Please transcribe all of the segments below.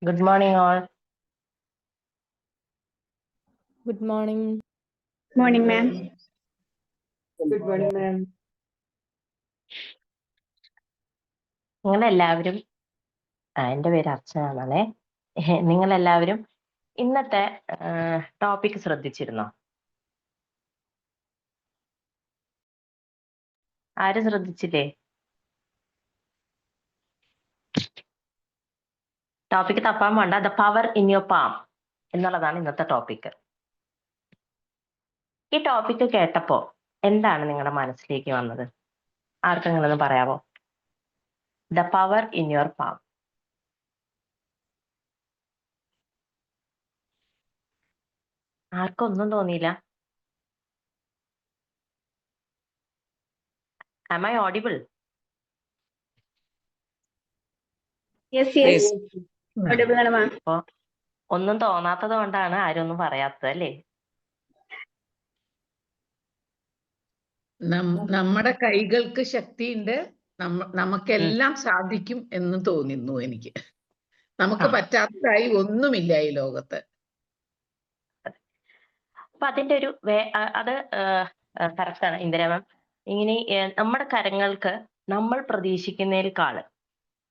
Good morning, all. Good morning. Morning, ma'am. Good morning, ma'am. നിങ്ങളെല്ലാവരും എൻ്റെ പേര് അർച്ചന എന്നാണേ. നിങ്ങളെല്ലാവരും ഇന്നത്തെ ടോപ്പിക് ശ്രദ്ധിച്ചിരുന്നോ? ആരും ശ്രദ്ധിച്ചില്ലേ? ടോപ്പിക് തപ്പാൻ വേണ്ട. The power in your palm എന്നുള്ളതാണ് ഇന്നത്തെ ടോപ്പിക്. ഈ ടോപ്പിക് കേട്ടപ്പോ എന്താണ് നിങ്ങളുടെ മനസ്സിലേക്ക് വന്നത്? ആർക്കെങ്കിലും ഒന്ന് പറയാമോ? The power in your palm. ആർക്കൊന്നും തോന്നിയില്ല? Am I audible? Yes, yes. Audible ആണ് ma'am. അപ്പൊ ഒന്നും തോന്നാത്തത് കൊണ്ടാണ് ആരും ഒന്നും പറയാത്തത് അല്ലേ? നമ്മുടെ കൈകൾക്ക് ശക്തിയുണ്ട്, നമുക്കെല്ലാം സാധിക്കും എന്ന് തോന്നുന്നു എനിക്ക്. നമുക്ക് പറ്റാത്തതായി ഒന്നുമില്ല ഈ ലോകത്ത്. അപ്പൊ അതിന്റെ ഒരു അത് കറക്റ്റാണ് ഇന്ദിര മാം. ഇങ്ങനെ നമ്മുടെ കരങ്ങൾക്ക് നമ്മൾ പ്രതീക്ഷിക്കുന്നതിനേക്കാൾ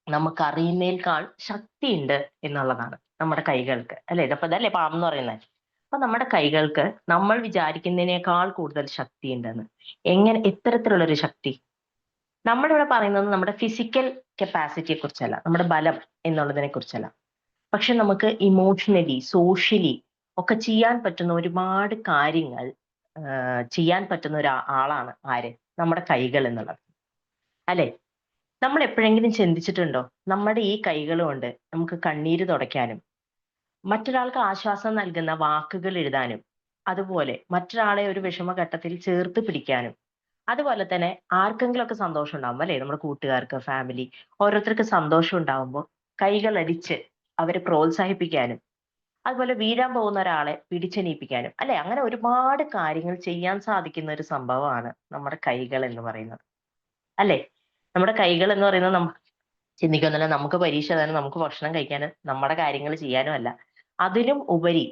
നമുക്കറിയുന്നതിനേക്കാൾ ശക്തിയുണ്ട് എന്നുള്ളതാണ് നമ്മുടെ കൈകൾക്ക് അല്ലെ. ഇതല്ലേ പാം എന്ന് പറയുന്നത്. അപ്പൊ നമ്മുടെ കൈകൾക്ക് നമ്മൾ വിചാരിക്കുന്നതിനേക്കാൾ കൂടുതൽ ശക്തി ഉണ്ടെന്ന്. എങ്ങനെ, ഇത്തരത്തിലുള്ളൊരു ശക്തി? നമ്മളിവിടെ പറയുന്നത് നമ്മുടെ ഫിസിക്കൽ കപ്പാസിറ്റിയെ കുറിച്ചല്ല, നമ്മുടെ ബലം എന്നുള്ളതിനെ കുറിച്ചല്ല. പക്ഷെ നമുക്ക് ഇമോഷണലി, സോഷ്യലി ഒക്കെ ചെയ്യാൻ പറ്റുന്ന ഒരുപാട് കാര്യങ്ങൾ ചെയ്യാൻ പറ്റുന്ന ഒരാളാണ് ആര്? നമ്മുടെ കൈകൾ എന്നുള്ളത് അല്ലെ. നമ്മൾ എപ്പോഴെങ്കിലും ചിന്തിച്ചിട്ടുണ്ടോ നമ്മുടെ ഈ കൈകൾ കൊണ്ട് നമുക്ക് കണ്ണീര് തുടയ്ക്കാനും മറ്റൊരാൾക്ക് ആശ്വാസം നൽകുന്ന വാക്കുകൾ എഴുതാനും അതുപോലെ മറ്റൊരാളെ ഒരു വിഷമഘട്ടത്തിൽ ചേർത്ത് പിടിക്കാനും അതുപോലെ തന്നെ ആർക്കെങ്കിലും ഒക്കെ സന്തോഷം ഉണ്ടാവും അല്ലെ, നമ്മുടെ കൂട്ടുകാർക്ക്, ഫാമിലി, ഓരോരുത്തർക്ക് സന്തോഷം ഉണ്ടാവുമ്പോൾ കൈകൾ അടിച്ച് അവരെ പ്രോത്സാഹിപ്പിക്കാനും അതുപോലെ വീഴാൻ പോകുന്ന ഒരാളെ പിടിച്ചെണീപ്പിക്കാനും അല്ലെ, അങ്ങനെ ഒരുപാട് കാര്യങ്ങൾ ചെയ്യാൻ സാധിക്കുന്ന ഒരു സംഭവമാണ് നമ്മുടെ കൈകൾ എന്ന് പറയുന്നത് അല്ലെ. നമ്മുടെ കൈകൾ എന്ന് പറയുന്നത് ചിന്തിക്കുന്നില്ല, നമുക്ക് പരീക്ഷ എഴുതാനും നമുക്ക് ഭക്ഷണം കഴിക്കാനും നമ്മുടെ കാര്യങ്ങൾ ചെയ്യാനും അല്ല, അതിലും ഉപരി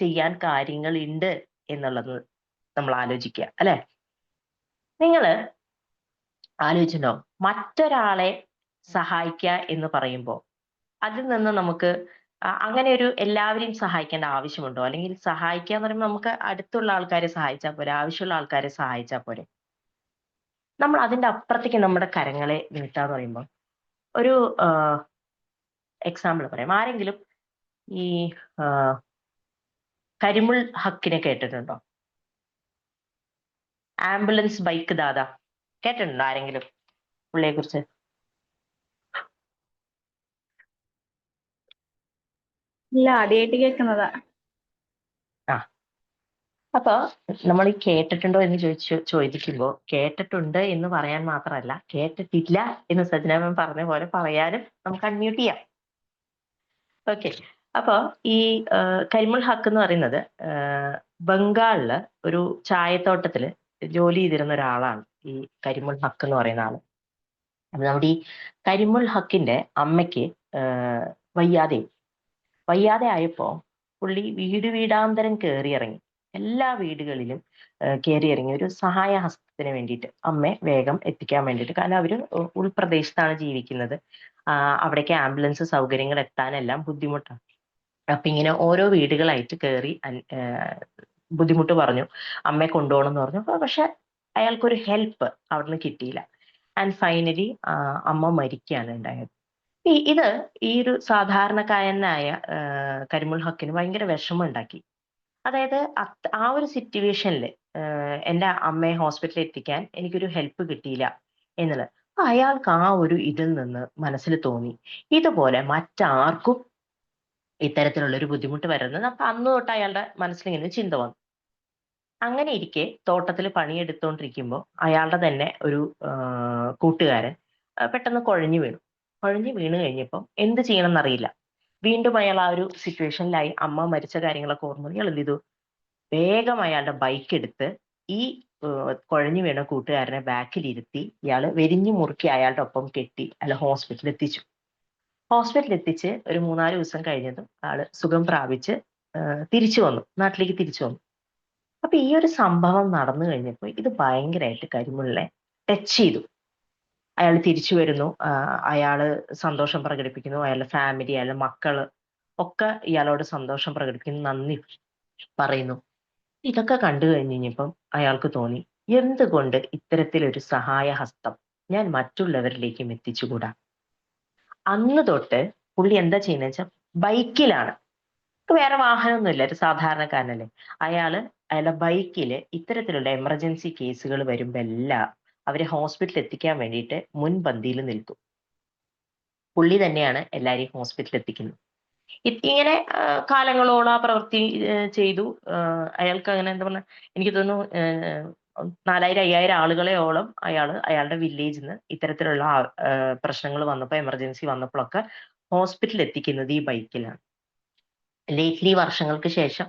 ചെയ്യാൻ കാര്യങ്ങൾ ഉണ്ട് എന്നുള്ളത് നമ്മൾ ആലോചിക്കുക അല്ലെ. നിങ്ങള് ആലോചിച്ചിട്ടുണ്ടോ മറ്റൊരാളെ സഹായിക്കുക എന്ന് പറയുമ്പോൾ അതിൽ നിന്ന് നമുക്ക് അങ്ങനെ ഒരു എല്ലാവരെയും സഹായിക്കേണ്ട ആവശ്യമുണ്ടോ? അല്ലെങ്കിൽ സഹായിക്കുക എന്ന് പറയുമ്പോൾ നമുക്ക് അടുത്തുള്ള ആൾക്കാരെ സഹായിച്ചാൽ പോരെ, ആവശ്യമുള്ള ആൾക്കാരെ സഹായിച്ചാൽ പോരെ. നമ്മൾ അതിന്റെ അപ്പുറത്തേക്ക് നമ്മുടെ കരങ്ങളെ നീട്ടാന്ന് പറയുമ്പോൾ ഒരു എക്സാമ്പിൾ പറയാം. ആരെങ്കിലും ഈ കരിമുൾ ഹക്കിനെ കേട്ടിട്ടുണ്ടോ? ആംബുലൻസ് ബൈക്ക് ദാദ കേട്ടിട്ടുണ്ടോ ആരെങ്കിലും പുള്ളിയെ കുറിച്ച്? ഇല്ല, ആദ്യമായിട്ട് കേൾക്കുന്നതാ. അപ്പൊ നമ്മൾ ഈ കേട്ടിട്ടുണ്ടോ എന്ന് ചോദിക്കുമ്പോൾ കേട്ടിട്ടുണ്ട് എന്ന് പറയാൻ മാത്രമല്ല, കേട്ടിട്ടില്ല എന്ന് സജ്ന മാം പറഞ്ഞ പോലെ പറയാനും നമുക്ക് അൺമ്യൂട്ട് ചെയ്യാം. ഓക്കെ. അപ്പൊ ഈ കരിമുൾ ഹക്ക് എന്ന് പറയുന്നത് ബംഗാളില് ഒരു ചായത്തോട്ടത്തില് ജോലി ചെയ്തിരുന്ന ഒരാളാണ് ഈ കരിമുൾ ഹക്ക് എന്ന് പറയുന്ന ആള്. അപ്പൊ നമ്മുടെ ഈ കരിമുൾ ഹക്കിന്റെ അമ്മയ്ക്ക് വയ്യാതെ ആയപ്പോ പുള്ളി വീടാന്തരം കയറിയിറങ്ങി, എല്ലാ വീടുകളിലും കയറിയിറങ്ങി ഒരു സഹായ ഹസ്തത്തിന് വേണ്ടിയിട്ട്, അമ്മയെ വേഗം എത്തിക്കാൻ വേണ്ടിയിട്ട്. കാരണം അവര് ഉൾപ്രദേശത്താണ് ജീവിക്കുന്നത്, അവിടേക്ക് ആംബുലൻസ് സൗകര്യങ്ങൾ എത്താനെല്ലാം ബുദ്ധിമുട്ടാണ്. അപ്പൊ ഇങ്ങനെ ഓരോ വീടുകളായിട്ട് കയറി ബുദ്ധിമുട്ട് പറഞ്ഞു, അമ്മയെ കൊണ്ടുപോകണം എന്ന് പറഞ്ഞു. പക്ഷെ അയാൾക്കൊരു ഹെൽപ്പ് അവിടുന്ന് കിട്ടിയില്ല. ആൻഡ് ഫൈനലി അമ്മ മരിക്കുകയാണ് ഉണ്ടായത്. ഇത് ഈ ഒരു സാധാരണക്കാരനായ കരിമുൾ ഹക്കിന് ഭയങ്കര വിഷമം ഉണ്ടാക്കി. അതായത് ആ ഒരു സിറ്റുവേഷനിൽ എൻ്റെ അമ്മയെ ഹോസ്പിറ്റലിൽ എത്തിക്കാൻ എനിക്കൊരു ഹെൽപ്പ് കിട്ടിയില്ല എന്നുള്ളത്. അപ്പൊ അയാൾക്ക് ആ ഒരു ഇതിൽ നിന്ന് മനസ്സിൽ തോന്നി ഇതുപോലെ മറ്റാർക്കും ഇത്തരത്തിലുള്ള ഒരു ബുദ്ധിമുട്ട് വരുന്നത്. അപ്പൊ അന്ന് തൊട്ട് അയാളുടെ മനസ്സിൽ ഇങ്ങനെ ചിന്ത വന്നു. അങ്ങനെ ഇരിക്കെ തോട്ടത്തിൽ പണിയെടുത്തോണ്ടിരിക്കുമ്പോൾ അയാളുടെ തന്നെ ഒരു കൂട്ടുകാരൻ പെട്ടെന്ന് കുഴഞ്ഞു വീണ് കഴിഞ്ഞപ്പോൾ എന്ത് ചെയ്യണം എന്നറിയില്ല. വീണ്ടും അയാൾ ആ ഒരു സിറ്റുവേഷനിലായി. അമ്മ മരിച്ച കാര്യങ്ങളൊക്കെ ഓർമ്മ ഇയാൾ എന്ത് ചെയ്തു, വേഗം അയാളുടെ ബൈക്ക് എടുത്ത് ഈ കുഴഞ്ഞു വീണ കൂട്ടുകാരനെ ബാക്കിലിരുത്തി ഇയാള് വെരിഞ്ഞു മുറുക്കി അയാളുടെ ഒപ്പം കെട്ടി അയാൾ ഹോസ്പിറ്റലിൽ എത്തിച്ചു. ഹോസ്പിറ്റലിൽ എത്തിച്ച് ഒരു 3-4 ദിവസം കഴിഞ്ഞതും ആള് സുഖം പ്രാപിച്ച് തിരിച്ചു വന്നു, നാട്ടിലേക്ക് തിരിച്ചു വന്നു. അപ്പൊ ഈ ഒരു സംഭവം നടന്നു കഴിഞ്ഞപ്പോൾ ഇത് ഭയങ്കരമായിട്ട് കരിമുള്ളിനെ ടച്ച് ചെയ്തു. അയാൾ തിരിച്ചു വരുന്നു, അയാള് സന്തോഷം പ്രകടിപ്പിക്കുന്നു, അയാളുടെ ഫാമിലി, അയാളുടെ മക്കള് ഒക്കെ ഇയാളോട് സന്തോഷം പ്രകടിപ്പിക്കുന്നു, നന്ദി പറയുന്നു. ഇതൊക്കെ കണ്ടു കഴിഞ്ഞപ്പം അയാൾക്ക് തോന്നി, എന്തുകൊണ്ട് ഇത്തരത്തിലൊരു സഹായഹസ്തം ഞാൻ മറ്റുള്ളവരിലേക്കും എത്തിച്ചുകൂടാ. അന്ന് തൊട്ട് പുള്ളി എന്താ ചെയ്യുന്നത് വെച്ചാൽ ബൈക്കിലാണ്, വേറെ വാഹനമൊന്നുമില്ല, ഒരു സാധാരണക്കാരനല്ലേ, അയാളുടെ ബൈക്കില് ഇത്തരത്തിലുള്ള എമർജൻസി കേസുകൾ വരുമ്പോ എല്ലാം അവരെ ഹോസ്പിറ്റലിൽ എത്തിക്കാൻ വേണ്ടിയിട്ട് മുൻപന്തിയിൽ നിൽക്കും. പുള്ളി തന്നെയാണ് എല്ലാരെയും ഹോസ്പിറ്റലിൽ എത്തിക്കുന്നത്. ഇങ്ങനെ കാലങ്ങളോളം ആ പ്രവൃത്തി ചെയ്തു. അയാൾക്ക് അങ്ങനെ എന്താ പറഞ്ഞ, എനിക്ക് തോന്നുന്നു 4000-5000 ആളുകളെയോളം അയാളുടെ വില്ലേജിൽ നിന്ന് ഇത്തരത്തിലുള്ള പ്രശ്നങ്ങൾ വന്നപ്പോൾ, എമർജൻസി വന്നപ്പോഴൊക്കെ ഹോസ്പിറ്റലിൽ എത്തിക്കുന്നത് ഈ ബൈക്കിലാണ്. ലേറ്റ്ലി വർഷങ്ങൾക്ക് ശേഷം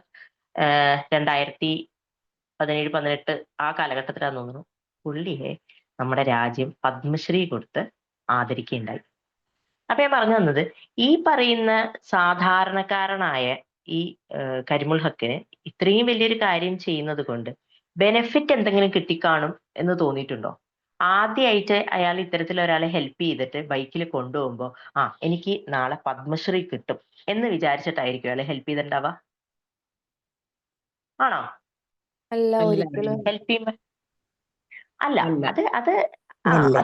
2017-18 ആ കാലഘട്ടത്തിലാന്ന് തോന്നുന്നു, പുള്ളിയെ നമ്മുടെ രാജ്യം പത്മശ്രീ കൊടുത്ത് ആദരിക്കുകയുണ്ടായി. അപ്പൊ ഞാൻ പറഞ്ഞു വന്നത്, ഈ പറയുന്ന സാധാരണക്കാരനായ ഈ കരിമുൾ ഹക്കിന് ഇത്രയും വലിയൊരു കാര്യം ചെയ്യുന്നത് കൊണ്ട് ബെനിഫിറ്റ് എന്തെങ്കിലും കിട്ടിക്കാണും എന്ന് തോന്നിയിട്ടുണ്ടോ? ആദ്യമായിട്ട് അയാൾ ഇത്തരത്തിൽ ഒരാളെ ഹെൽപ്പ് ചെയ്തിട്ട് ബൈക്കിൽ കൊണ്ടുപോകുമ്പോ എനിക്ക് നാളെ പത്മശ്രീ കിട്ടും എന്ന് വിചാരിച്ചിട്ടായിരിക്കും അയാളെ ഹെൽപ്പ് ചെയ്തിട്ടുണ്ടാവുക? ആണോ? അല്ല, അല്ല, ഒരിക്കലും ഹെൽപ്പ് ചെയ്യുമ്പോ അല്ല, അല്ല. അത്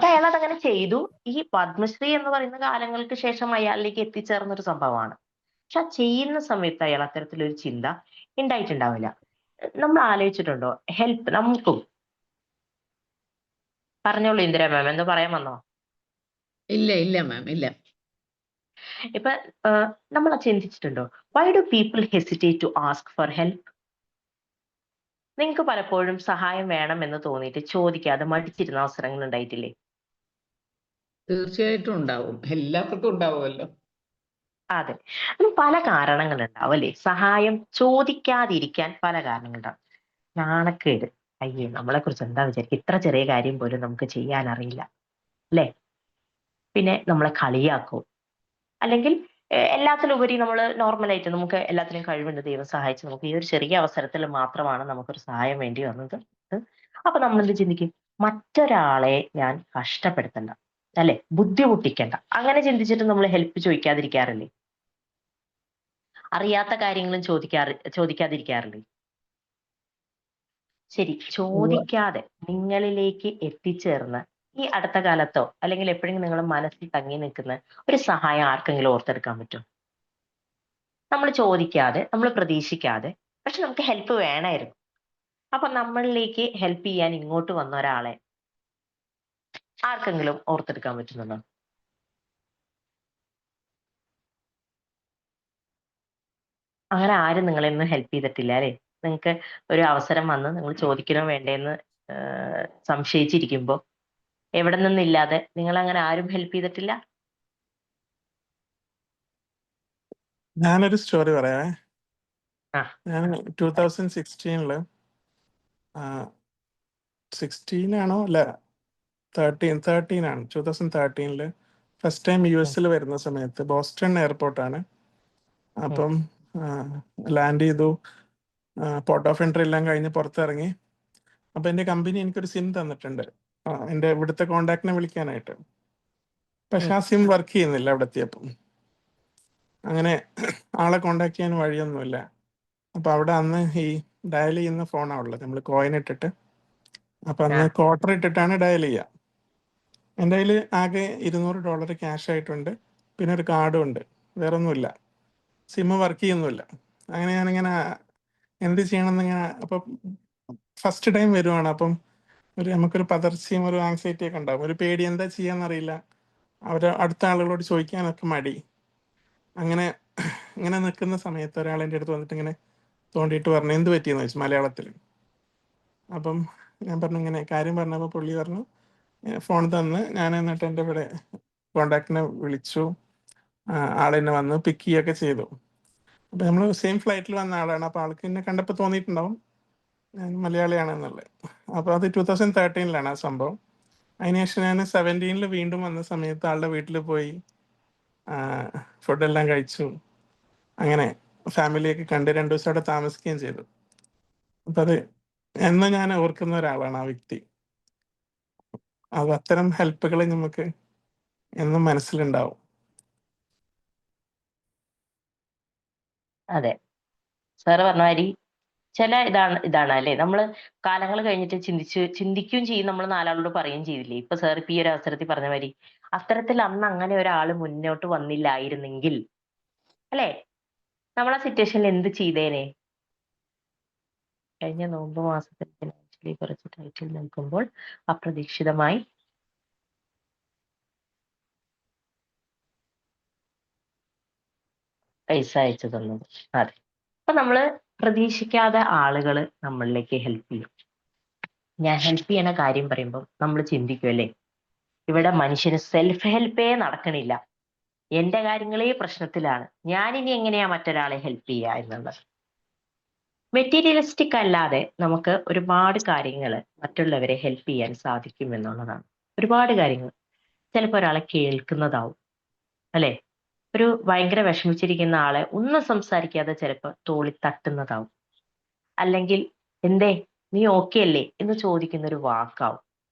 അയാൾ അതങ്ങനെ ചെയ്തു. ഈ പത്മശ്രീ എന്ന് പറയുന്ന കാലങ്ങൾക്ക് ശേഷം അയാളിലേക്ക് എത്തിച്ചേർന്ന ഒരു സംഭവമാണ്. പക്ഷെ ആ ചെയ്യുന്ന സമയത്ത് അയാൾ അത്തരത്തിലൊരു ചിന്ത ഉണ്ടായിട്ടുണ്ടാവില്ല. നമ്മൾ ആലോചിച്ചിട്ടുണ്ടോ, ഹെൽപ്പ് നമുക്കും? പറഞ്ഞോളൂ ഇന്ദിര മാം, എന്താ പറയാൻ വന്നോ? ഇല്ല മാം, ഇല്ല. ഇപ്പൊ നമ്മൾ ചിന്തിച്ചിട്ടുണ്ടോ, why do people hesitate to ask for help? നിങ്ങൾക്ക് പലപ്പോഴും സഹായം വേണം എന്ന് തോന്നിയിട്ട് ചോദിക്കാതെ മടിച്ചിരുന്ന അവസരങ്ങൾ ഉണ്ടായിട്ടില്ലേ? തീർച്ചയായിട്ടും ഉണ്ടാവും, എല്ലാവർക്കും ഉണ്ടാവുമല്ലോ. അതെ, അതിന് പല കാരണങ്ങളുണ്ടാവും അല്ലേ? സഹായം ചോദിക്കാതിരിക്കാൻ പല കാരണങ്ങളുണ്ടാവും. നാണക്കേട്, അയ്യേ നമ്മളെ കുറിച്ച് എന്താ വിചാരിക്കുക, ഇത്ര ചെറിയ കാര്യം പോലും നമുക്ക് ചെയ്യാൻ അറിയില്ല അല്ലേ? പിന്നെ നമ്മളെ കളിയാക്കും, അല്ലെങ്കിൽ എല്ലാത്തിലുപരി നമ്മൾ നോർമലായിട്ട് നമുക്ക് എല്ലാത്തിനും കഴിവുണ്ട്, ദൈവം സഹായിച്ച് നമുക്ക് ഈ ഒരു ചെറിയ അവസരത്തിൽ മാത്രമാണ് നമുക്കൊരു സഹായം വേണ്ടി വന്നത്. അപ്പൊ നമ്മൾ എന്ത് ചിന്തിക്കും, മറ്റൊരാളെ ഞാൻ കഷ്ടപ്പെടുത്തണ്ട അല്ലെ, ബുദ്ധിമുട്ടിക്കണ്ട, അങ്ങനെ ചിന്തിച്ചിട്ട് നമ്മൾ ഹെൽപ്പ് ചോദിക്കാതിരിക്കാറില്ലേ? അറിയാത്ത കാര്യങ്ങളും ചോദിക്കാതിരിക്കാറില്ലേ? ശരി, ചോദിക്കാതെ നിങ്ങളിലേക്ക് എത്തിച്ചേർന്ന് ഈ അടുത്ത കാലത്തോ അല്ലെങ്കിൽ എപ്പോഴെങ്കിലും നിങ്ങളുടെ മനസ്സിൽ തങ്ങി നിൽക്കുന്ന ഒരു സഹായം ആർക്കെങ്കിലും ഓർത്തെടുക്കാൻ പറ്റുമോ? നമ്മൾ ചോദിക്കാതെ, നമ്മൾ പ്രതീക്ഷിക്കാതെ, പക്ഷെ നമുക്ക് ഹെൽപ്പ് വേണമായിരുന്നു. അപ്പൊ നമ്മളിലേക്ക് ഹെൽപ്പ് ചെയ്യാൻ ഇങ്ങോട്ട് വന്ന ഒരാളെ ആർക്കെങ്കിലും ഓർത്തെടുക്കാൻ പറ്റുന്നുണ്ടോ? അങ്ങനെ ആരും നിങ്ങളെയൊന്നും ഹെൽപ്പ് ചെയ്തിട്ടില്ല അല്ലേ? നിങ്ങൾക്ക് ഒരു അവസരം വന്ന് നിങ്ങൾ ചോദിക്കണോ വേണ്ടേന്ന് സംശയിച്ചിരിക്കുമ്പോ എവിടെ നിന്നില്ലാതെ നിങ്ങൾ അങ്ങനെ ആരും ഹെൽപ്പ് ചെയ്തിട്ടില്ല? ഞാനൊരു സ്റ്റോറി പറയാമേ. ആ. ഞാൻ 2016 16 ആണോ അല്ല 13 ആണ്. 2013 ഫസ്റ്റ് ടൈം US വരുന്ന സമയത്ത് ബോസ്റ്റൺ എയർപോർട്ടാണ്. അപ്പം ലാൻഡ് ചെയ്തു, പോർട്ട് ഓഫ് എൻട്രി എല്ലാം കഴിഞ്ഞ് പുറത്തിറങ്ങി. അപ്പൊ എൻ്റെ കമ്പനി എനിക്കൊരു സിം തന്നിട്ടുണ്ട് എൻ്റെ ഇവിടുത്തെ കോണ്ടാക്ടിനെ വിളിക്കാനായിട്ട്. പക്ഷെ ആ സിം വർക്ക് ചെയ്യുന്നില്ല അവിടെ എത്തിയപ്പം. അങ്ങനെ ആളെ കോണ്ടാക്ട് ചെയ്യാൻ വഴിയൊന്നുമില്ല. അപ്പൊ അവിടെ അന്ന് ഈ ഡയൽ ചെയ്യുന്ന ഫോണാണ് ഉള്ളത്, നമ്മൾ കോയിൻ ഇട്ടിട്ട്. അപ്പൊ അന്ന് ക്വാർട്ടർ ഇട്ടിട്ടാണ് ഡയൽ ചെയ്യുക. എൻ്റെ കയ്യിൽ ആകെ $200 ക്യാഷ് ആയിട്ടുണ്ട്, പിന്നെ ഒരു കാർഡും ഉണ്ട്, വേറെ ഒന്നുമില്ല. സിം വർക്ക് ചെയ്യുന്നില്ല. അങ്ങനെ ഞാനിങ്ങനെ എന്ത് ചെയ്യണമെന്ന് ഇങ്ങനെ, അപ്പം ഫസ്റ്റ് ടൈം വരുവാണ്. അപ്പം നമുക്കൊരു പതർച്ചയും ഒരു ആങ്സൈറ്റി ഒക്കെ ഉണ്ടാവും, ഒരു പേടി, എന്താ ചെയ്യാന്നറിയില്ല, അടുത്ത ആളുകളോട് ചോദിക്കാനൊക്കെ മടി. അങ്ങനെ നിൽക്കുന്ന സമയത്ത് ഒരാൾ എൻ്റെ അടുത്ത് വന്നിട്ട് ഇങ്ങനെ തോണ്ടിയിട്ട് പറഞ്ഞു, എന്ത് പറ്റിയെന്ന് ചോദിച്ചു മലയാളത്തിൽ. അപ്പം ഞാൻ പറഞ്ഞു ഇങ്ങനെ കാര്യം പറഞ്ഞപ്പോൾ പുള്ളി പറഞ്ഞു, ഫോൺ തന്ന്. ഞാൻ എന്നിട്ട് എൻ്റെ ഇവിടെ കോണ്ടാക്ടിനെ വിളിച്ചു, ആളെന്നെ വന്ന് പിക്ക് ചെയ്യുകയൊക്കെ ചെയ്തു. അപ്പം നമ്മൾ സെയിം ഫ്ലൈറ്റിൽ വന്ന ആളാണ്. അപ്പോൾ ആൾക്ക് എന്നെ കണ്ടപ്പോൾ തോന്നിയിട്ടുണ്ടാവും ഞാൻ മലയാളിയാണെന്നുള്ളത്. അപ്പോൾ അത് 2013 ആ സംഭവം. അതിനുശേഷം ഞാൻ 2017 വീണ്ടും വന്ന സമയത്ത് ആളുടെ വീട്ടിൽ പോയി ഫുഡെല്ലാം കഴിച്ചു. അങ്ങനെ ഫാമിലിയൊക്കെ കണ്ട് 2 ദിവസം അവിടെ താമസിക്കുകയും ചെയ്തു. അപ്പം അത് എന്നും ഞാൻ ഓർക്കുന്ന ഒരാളാണ് ആ വ്യക്തി. അത് അത്തരം ഹെൽപ്പുകൾ നമുക്ക് എന്നും മനസ്സിലുണ്ടാവും. അതെ, സാറ് പറഞ്ഞ മാതിരി ഇതാണ് അല്ലേ, നമ്മള് കാലങ്ങൾ കഴിഞ്ഞിട്ട് ചിന്തിക്കുകയും ചെയ്യും, നമ്മൾ നാലാളോട് പറയുകയും ചെയ്തില്ലേ. ഇപ്പൊ സാർ ഇപ്പൊ ഈ ഒരു അവസരത്തിൽ പറഞ്ഞ മാതിരി അത്തരത്തിൽ അന്ന് അങ്ങനെ ഒരാൾ മുന്നോട്ട് വന്നില്ലായിരുന്നെങ്കിൽ അല്ലേ, നമ്മൾ ആ സിറ്റുവേഷനിൽ എന്ത് ചെയ്തേനെ? കഴിഞ്ഞ നോമ്പ് മാസത്തിൽ ഫിനാൻഷ്യലി കുറച്ച് ടൈറ്റിൽ നിൽക്കുമ്പോൾ അപ്രതീക്ഷിതമായി പൈസ അയച്ചു തന്നത്. അതെ, അപ്പൊ നമ്മള് പ്രതീക്ഷിക്കാതെ ആളുകൾ നമ്മളിലേക്ക് ഹെൽപ്പ് ചെയ്യും. ഞാൻ ഹെൽപ്പ് ചെയ്യണ കാര്യം പറയുമ്പോൾ നമ്മൾ ചിന്തിക്കും അല്ലേ, ഇവിടെ മനുഷ്യന് സെൽഫ് ഹെൽപ്പേ നടക്കണില്ല, എന്റെ കാര്യങ്ങളേ പ്രശ്നത്തിലാണ്, ഞാനിനി എങ്ങനെയാ മറ്റൊരാളെ ഹെൽപ്പ് ചെയ്യുക എന്നുള്ളത്. മെറ്റീരിയലിസ്റ്റിക് അല്ലാതെ നമുക്ക് ഒരുപാട് കാര്യങ്ങൾ മറ്റുള്ളവരെ ഹെൽപ്പ് ചെയ്യാൻ സാധിക്കും എന്നുള്ളതാണ്. ഒരുപാട് കാര്യങ്ങൾ. ചിലപ്പോൾ ഒരാളെ കേൾക്കുന്നതാവും അല്ലെ, ഒരു ഭയങ്കര വിഷമിച്ചിരിക്കുന്ന ആളെ ഒന്നും സംസാരിക്കാതെ ചിലപ്പോൾ തോളി തട്ടുന്നതാവും, അല്ലെങ്കിൽ എന്തേ നീ ഓക്കെ അല്ലേ എന്ന് ചോദിക്കുന്ന ഒരു വാക്കാവും.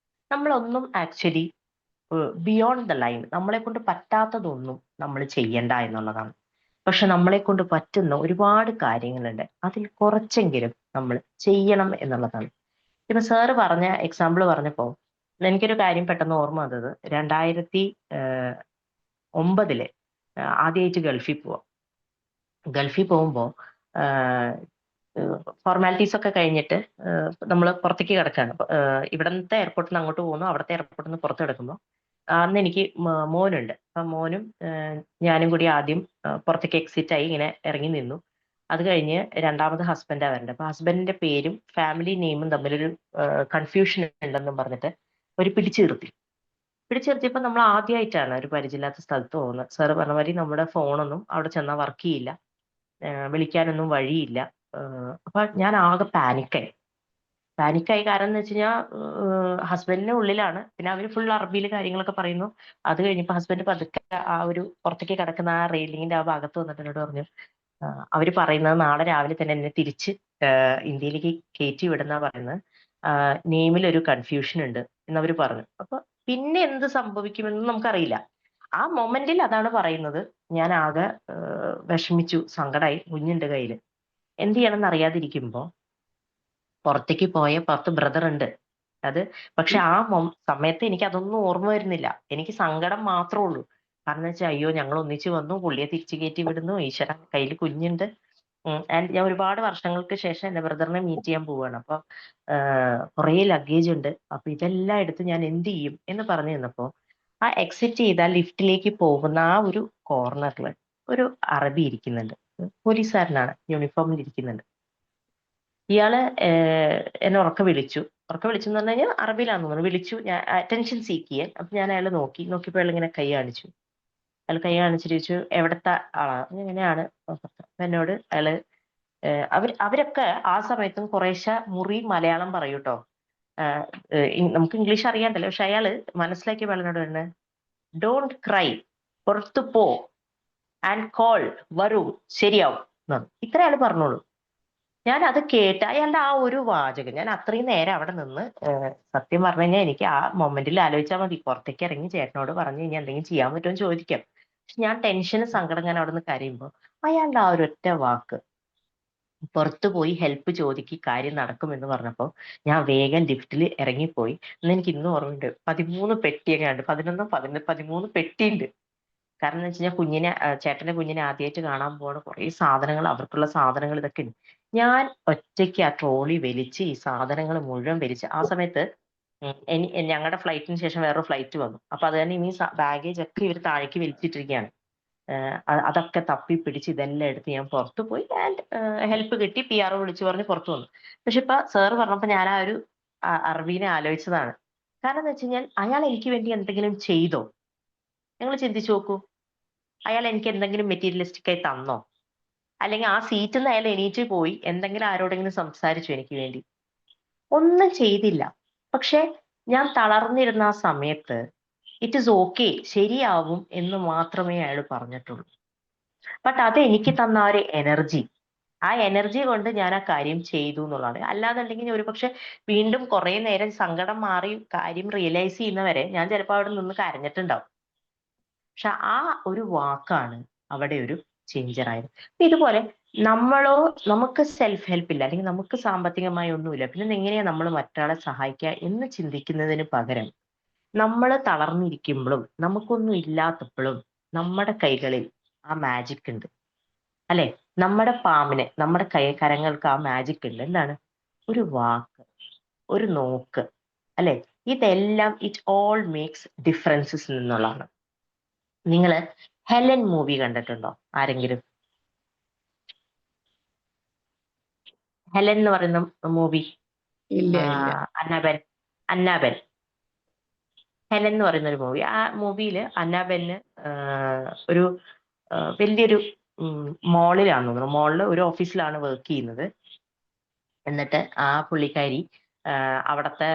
നമ്മളൊന്നും ആക്ച്വലി ബിയോണ്ട് ദ ലൈൻ, നമ്മളെ കൊണ്ട് പറ്റാത്തതൊന്നും നമ്മൾ ചെയ്യണ്ട എന്നുള്ളതാണ്. പക്ഷെ നമ്മളെ കൊണ്ട് പറ്റുന്ന ഒരുപാട് കാര്യങ്ങളുണ്ട്, അതിൽ കുറച്ചെങ്കിലും നമ്മൾ ചെയ്യണം എന്നുള്ളതാണ്. ഇപ്പൊ സാറ് പറഞ്ഞ എക്സാമ്പിൾ പറഞ്ഞപ്പോ എനിക്കൊരു കാര്യം പെട്ടെന്ന് ഓർമ്മ വന്നത്, 2009 ആദ്യമായിട്ട് ഗൾഫിൽ പോകുമ്പോ ഫോർമാലിറ്റീസ് ഒക്കെ കഴിഞ്ഞിട്ട് നമ്മൾ പുറത്തേക്ക് കിടക്കുകയാണ്. ഇവിടത്തെ എയർപോർട്ടിൽ നിന്ന് അങ്ങോട്ട് പോകുന്നു, അവിടുത്തെ എയർപോർട്ടിൽ നിന്ന് പുറത്ത് കിടക്കുമ്പോൾ അന്ന് എനിക്ക് മോനുണ്ട്. അപ്പൊ മോനും ഞാനും കൂടി ആദ്യം പുറത്തേക്ക് എക്സിറ്റ് ആയി ഇങ്ങനെ ഇറങ്ങി നിന്നു. അത് കഴിഞ്ഞ് രണ്ടാമത് ഹസ്ബൻഡാ വരേണ്ടത്. അപ്പൊ ഹസ്ബൻഡിന്റെ പേരും ഫാമിലി നെയിമും തമ്മിലൊരു കൺഫ്യൂഷൻ ഉണ്ടെന്നും പറഞ്ഞിട്ട് ഒരു പിടിച്ചു നിർത്തിയപ്പോൾ നമ്മൾ ആദ്യമായിട്ടാണ് ഒരു പരിചയമില്ലാത്ത സ്ഥലത്ത് പോകുന്നത്. സാറ് പറഞ്ഞ മാതിരി നമ്മുടെ ഫോണൊന്നും അവിടെ ചെന്നാൽ വർക്ക് ചെയ്യില്ല, വിളിക്കാനൊന്നും വഴിയില്ല. അപ്പൊ ഞാൻ ആകെ പാനിക്കായി. കാരണം എന്ന് വെച്ച് കഴിഞ്ഞാൽ ഹസ്ബൻഡിന്റെ ഉള്ളിലാണ്, പിന്നെ അവര് ഫുൾ അറബിയിൽ കാര്യങ്ങളൊക്കെ പറയുന്നു. അത് കഴിഞ്ഞപ്പോ ഹസ്ബൻഡ് പതുക്കെ ആ ഒരു പുറത്തേക്ക് കിടക്കുന്ന ആ റെയിലിങ്ങിന്റെ ആ ഭാഗത്ത് വന്നിട്ട് എന്നോട് പറഞ്ഞു, അവര് പറയുന്നത് നാളെ രാവിലെ തന്നെ എന്നെ തിരിച്ച് ഇന്ത്യയിലേക്ക് കയറ്റി വിടുന്ന പറയുന്നത്, നെയിമിൽ ഒരു കൺഫ്യൂഷൻ ഉണ്ട് എന്നവര് പറഞ്ഞു. അപ്പൊ പിന്നെ എന്ത് സംഭവിക്കുമെന്ന് നമുക്കറിയില്ല. ആ മൊമെന്റിൽ അതാണ് പറയുന്നത്. ഞാൻ ആകെ വിഷമിച്ചു, സങ്കടമായി, കുഞ്ഞുണ്ട് കയ്യില്. എന്ത് ചെയ്യണം എന്ന് അറിയാതിരിക്കുമ്പോ പുറത്തേക്ക് പോയ 10 ബ്രദർ ഉണ്ട്. പക്ഷെ ആ സമയത്ത് എനിക്ക് അതൊന്നും ഓർമ്മ വരുന്നില്ല. എനിക്ക് സങ്കടം മാത്രമേ ഉള്ളൂ. കാരണം വെച്ചാൽ അയ്യോ ഞങ്ങൾ ഒന്നിച്ചു വന്നു, പുള്ളിയെ തിരിച്ചു കയറ്റി വിടുന്നു, ഈശ്വര കയ്യിൽ കുഞ്ഞുണ്ട്. ആൻഡ് ഞാൻ ഒരുപാട് വർഷങ്ങൾക്ക് ശേഷം എന്റെ ബ്രദറിനെ മീറ്റ് ചെയ്യാൻ പോവുകയാണ്. അപ്പൊ കുറേ ലഗേജ് ഉണ്ട്. അപ്പൊ ഇതെല്ലാം എടുത്ത് ഞാൻ എന്ത് ചെയ്യും എന്ന് പറഞ്ഞു നിന്നപ്പോ ആ എക്സിറ്റ് ചെയ്ത ലിഫ്റ്റിലേക്ക് പോകുന്ന ആ ഒരു കോർണറിൽ ഒരു അറബി ഇരിക്കുന്നുണ്ട്. പോലീസുകാരനാണ്, യൂണിഫോമിൽ ഇരിക്കുന്നുണ്ട്. ഇയാള് എന്നെ ഉറക്കെ വിളിച്ചു എന്ന് പറഞ്ഞു കഴിഞ്ഞാൽ അറബിയിലാന്ന് തോന്നുന്നു. വിളിച്ചു, ഞാൻ അറ്റൻഷൻ സീക്ക് ചെയ്യാൻ. അപ്പൊ ഞാൻ അയാളെ നോക്കിയപ്പോൾ അയാൾ ഇങ്ങനെ കൈ കാണിച്ചു. അയാൾ കൈ കാണിച്ചിട്ട് ചോദിച്ചു എവിടത്തെ ആളാ, എങ്ങനെയാണ്. അപ്പൊ എന്നോട് അയാള് അവരൊക്കെ ആ സമയത്തും കുറേശ്ശെ മുറി മലയാളം പറയൂ കേട്ടോ. നമുക്ക് ഇംഗ്ലീഷ് അറിയാണ്ടല്ലോ. പക്ഷെ അയാള് മനസ്സിലാക്കിയ എന്നോട് തന്നെ ഡോണ്ട് ക്രൈ, പുറത്തു പോ, ആൻഡ് കോൾ, വരൂ, ശരിയാവും. ഇത്ര അയാൾ പറഞ്ഞോളൂ. ഞാൻ അത് കേട്ട് അയാളുടെ ആ ഒരു വാചകം, ഞാൻ അത്രയും നേരം അവിടെ നിന്ന് സത്യം പറഞ്ഞു കഴിഞ്ഞാൽ എനിക്ക് ആ മൊമെന്റിൽ ആലോചിച്ചാൽ മതി, പുറത്തേക്ക് ഇറങ്ങി ചേട്ടനോട് പറഞ്ഞു കഴിഞ്ഞാൽ എന്തെങ്കിലും ചെയ്യാൻ പറ്റുമോ എന്ന് ചോദിക്കാം. പക്ഷെ ഞാൻ ടെൻഷനും സങ്കടം ഞാൻ അവിടെ നിന്ന് കരയുമ്പോൾ അയാളുടെ ആ ഒരൊറ്റ വാക്ക്, പുറത്തു പോയി ഹെൽപ്പ് ചോദിക്ക്, കാര്യം നടക്കുമെന്ന് പറഞ്ഞപ്പോൾ ഞാൻ വേഗം ലിഫ്റ്റിൽ ഇറങ്ങിപ്പോയി. എന്ന് എനിക്ക് ഇന്നും ഓർമ്മയുണ്ട്. 13 പെട്ടിയൊക്കെ ഉണ്ട്, 13 പെട്ടിയുണ്ട്. കാരണം എന്ന് വെച്ച് കഴിഞ്ഞാൽ ചേട്ടന്റെ കുഞ്ഞിനെ ആദ്യമായിട്ട് കാണാൻ പോകണ കുറേ സാധനങ്ങൾ, അവർക്കുള്ള സാധനങ്ങൾ ഇതൊക്കെ ഉണ്ട്. ഞാൻ ഒറ്റയ്ക്ക് ആ ട്രോളി വലിച്ച് ഈ സാധനങ്ങൾ മുഴുവൻ വലിച്ച്, ആ സമയത്ത് ഞങ്ങളുടെ ഫ്ലൈറ്റിന് ശേഷം വേറൊരു ഫ്ലൈറ്റ് വന്നു. അപ്പൊ അത് തന്നെ ഈ ബാഗേജ് ഒക്കെ ഇവർ താഴേക്ക് വലിച്ചിട്ടിരിക്കുകയാണ്. അതൊക്കെ തപ്പി പിടിച്ച് ഇതെല്ലാം എടുത്ത് ഞാൻ പുറത്തു പോയി. ആൻഡ് ഹെൽപ്പ് കിട്ടി, PR വിളിച്ചു പറഞ്ഞ് പുറത്തു വന്നു. പക്ഷെ ഇപ്പൊ സാറ് പറഞ്ഞപ്പോ ഞാൻ ആ ഒരു അറബീനെ ആലോചിച്ചതാണ്. കാരണം എന്ന് വെച്ച് കഴിഞ്ഞാൽ അയാൾ എനിക്ക് വേണ്ടി എന്തെങ്കിലും ചെയ്തോ? നിങ്ങൾ ചിന്തിച്ചു നോക്കൂ. അയാൾ എനിക്ക് എന്തെങ്കിലും മെറ്റീരിയലിസ്റ്റിക് ആയി തന്നോ? അല്ലെങ്കിൽ ആ സീറ്റിൽ നിന്ന് അയാൾ എണീറ്റ് പോയി എന്തെങ്കിലും ആരോടെങ്കിലും സംസാരിച്ചു എനിക്ക് വേണ്ടി? ഒന്നും ചെയ്തില്ല. പക്ഷെ ഞാൻ തളർന്നിരുന്ന ആ സമയത്ത് ഇറ്റ് ഇസ് ഓക്കെ, ശരിയാവും എന്ന് മാത്രമേ അയാൾ പറഞ്ഞിട്ടുള്ളൂ. ബട്ട് അത് എനിക്ക് തന്ന ആ ഒരു എനർജി, ആ എനർജി കൊണ്ട് ഞാൻ ആ കാര്യം ചെയ്തു എന്നുള്ളതാണ്. അല്ലാന്നുണ്ടെങ്കിൽ ഒരു പക്ഷെ വീണ്ടും കുറെ നേരം സങ്കടം മാറി കാര്യം റിയലൈസ് ചെയ്യുന്നവരെ ഞാൻ ചിലപ്പോൾ അവിടെ നിന്ന് കരഞ്ഞിട്ടുണ്ടാവും. പക്ഷെ ആ ഒരു വാക്കാണ് അവിടെ ഒരു ചേഞ്ചറായത്. ഇതുപോലെ നമുക്ക് സെൽഫ് ഹെൽപ്പ് ഇല്ല, അല്ലെങ്കിൽ നമുക്ക് സാമ്പത്തികമായി ഒന്നുമില്ല, പിന്നെ എങ്ങനെയാ നമ്മൾ മറ്റൊരാളെ സഹായിക്കുക എന്ന് ചിന്തിക്കുന്നതിന് പകരം നമ്മൾ തളർന്നിരിക്കുമ്പോഴും നമുക്കൊന്നും ഇല്ലാത്തപ്പോഴും നമ്മുടെ കൈകളിൽ ആ മാജിക് ഉണ്ട്, അല്ലെ? നമ്മുടെ പാമ്പിന്, നമ്മുടെ കരങ്ങൾക്ക് ആ മാജിക് ഉണ്ട്. എന്താണ്? ഒരു വാക്ക്, ഒരു നോക്ക്, അല്ലെ? ഇതെല്ലാം ഇറ്റ് ഓൾ മേക്സ് ഡിഫറൻസസ് എന്നുള്ളതാണ്. നിങ്ങൾ ഹെലൻ മൂവി കണ്ടിട്ടുണ്ടോ ആരെങ്കിലും? ഹെലൻ എന്ന് പറയുന്ന മൂവി, ഇല്ല ഇല്ല. അന്നാബെൽ ഹെലൻ എന്ന് പറയുന്ന ഒരു മൂവി. ആ മൂവിയിൽ അന്നാബെലിന് ഒരു വലിയൊരു മോളിലാണെന്ന് തോന്നുന്നു, മോളിൽ ഒരു ഓഫീസിലാണ് വർക്ക് ചെയ്യുന്നത്. എന്നിട്ട് ആ പുള്ളിക്കാരി അവിടുത്തെ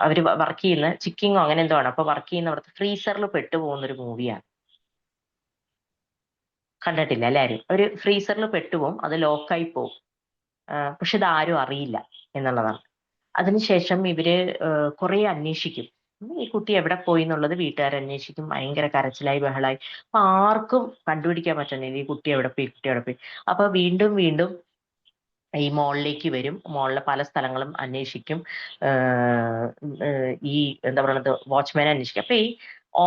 അവര് വർക്ക് ചെയ്യുന്ന ചിക്കിങ്ങോ അങ്ങനെ എന്തോ ആണ്, അപ്പൊ വർക്ക് ചെയ്യുന്ന അവിടുത്തെ ഫ്രീസറിൽ പെട്ടുപോകുന്ന ഒരു മൂവിയാണ്. കണ്ടിട്ടില്ല എല്ലാരും? ഒരു ഫ്രീസറിൽ പെട്ടുപോകും, അത് ലോക്കായി പോകും, പക്ഷെ ഇത് ആരും അറിയില്ല എന്നുള്ളതാണ്. അതിനുശേഷം ഇവര് കുറെ അന്വേഷിക്കും, ഈ കുട്ടി എവിടെ പോയി എന്നുള്ളത് വീട്ടുകാർ അന്വേഷിക്കും. ഭയങ്കര കരച്ചിലായി, ബഹളായി. അപ്പൊ ആർക്കും കണ്ടുപിടിക്കാൻ പറ്റുന്നില്ല ഈ കുട്ടി എവിടെ പോയി, കുട്ടി എവിടെ പോയി. അപ്പൊ വീണ്ടും വീണ്ടും ഈ മോളിലേക്ക് വരും, മോളിലെ പല സ്ഥലങ്ങളും അന്വേഷിക്കും. ഈ എന്താ പറയുന്നത്, വാച്ച്മാനെ അന്വേഷിക്കും. അപ്പൊ ഈ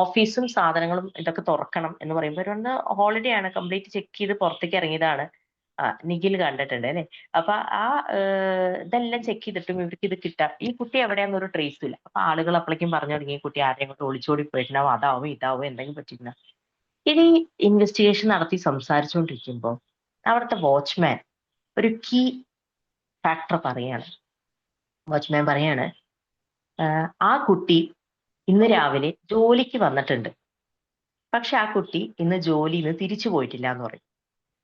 ഓഫീസും സാധനങ്ങളും ഇതൊക്കെ തുറക്കണം എന്ന് പറയുമ്പോൾ ഒന്ന് ഹോളിഡേ ആണ്, കംപ്ലീറ്റ് ചെക്ക് ചെയ്ത് പുറത്തേക്ക് ഇറങ്ങിയതാണ്. നിഖിൽ കണ്ടിട്ടുണ്ട് അല്ലെ? അപ്പൊ ആ ഇതെല്ലാം ചെക്ക് ചെയ്തിട്ടും ഇവർക്ക് ഇത് കിട്ടാം, ഈ കുട്ടി എവിടെയാന്നൊരു ട്രേസും ഇല്ല. അപ്പൊ ആളുകൾ അപ്പോഴേക്കും പറഞ്ഞു തുടങ്ങി ഈ കുട്ടി ആരെയും കൊണ്ട് ഒളിച്ചോടി പോയിട്ടുണ്ടാവും, അതാവും ഇതാവും എന്തെങ്കിലും പറ്റില്ല. ഇനി ഇൻവെസ്റ്റിഗേഷൻ നടത്തി സംസാരിച്ചുകൊണ്ടിരിക്കുമ്പോൾ അവിടുത്തെ വാച്ച്മാൻ ഒരു കീ ഫാക്ടർ പറയാണ്. വാച്ച്മാൻ പറയാണ്, ആ കുട്ടി ഇന്ന് രാവിലെ ജോലിക്ക് വന്നിട്ടുണ്ട്, പക്ഷെ ആ കുട്ടി ഇന്ന് ജോലിയിൽ നിന്ന് തിരിച്ചു പോയിട്ടില്ല എന്ന് പറയും.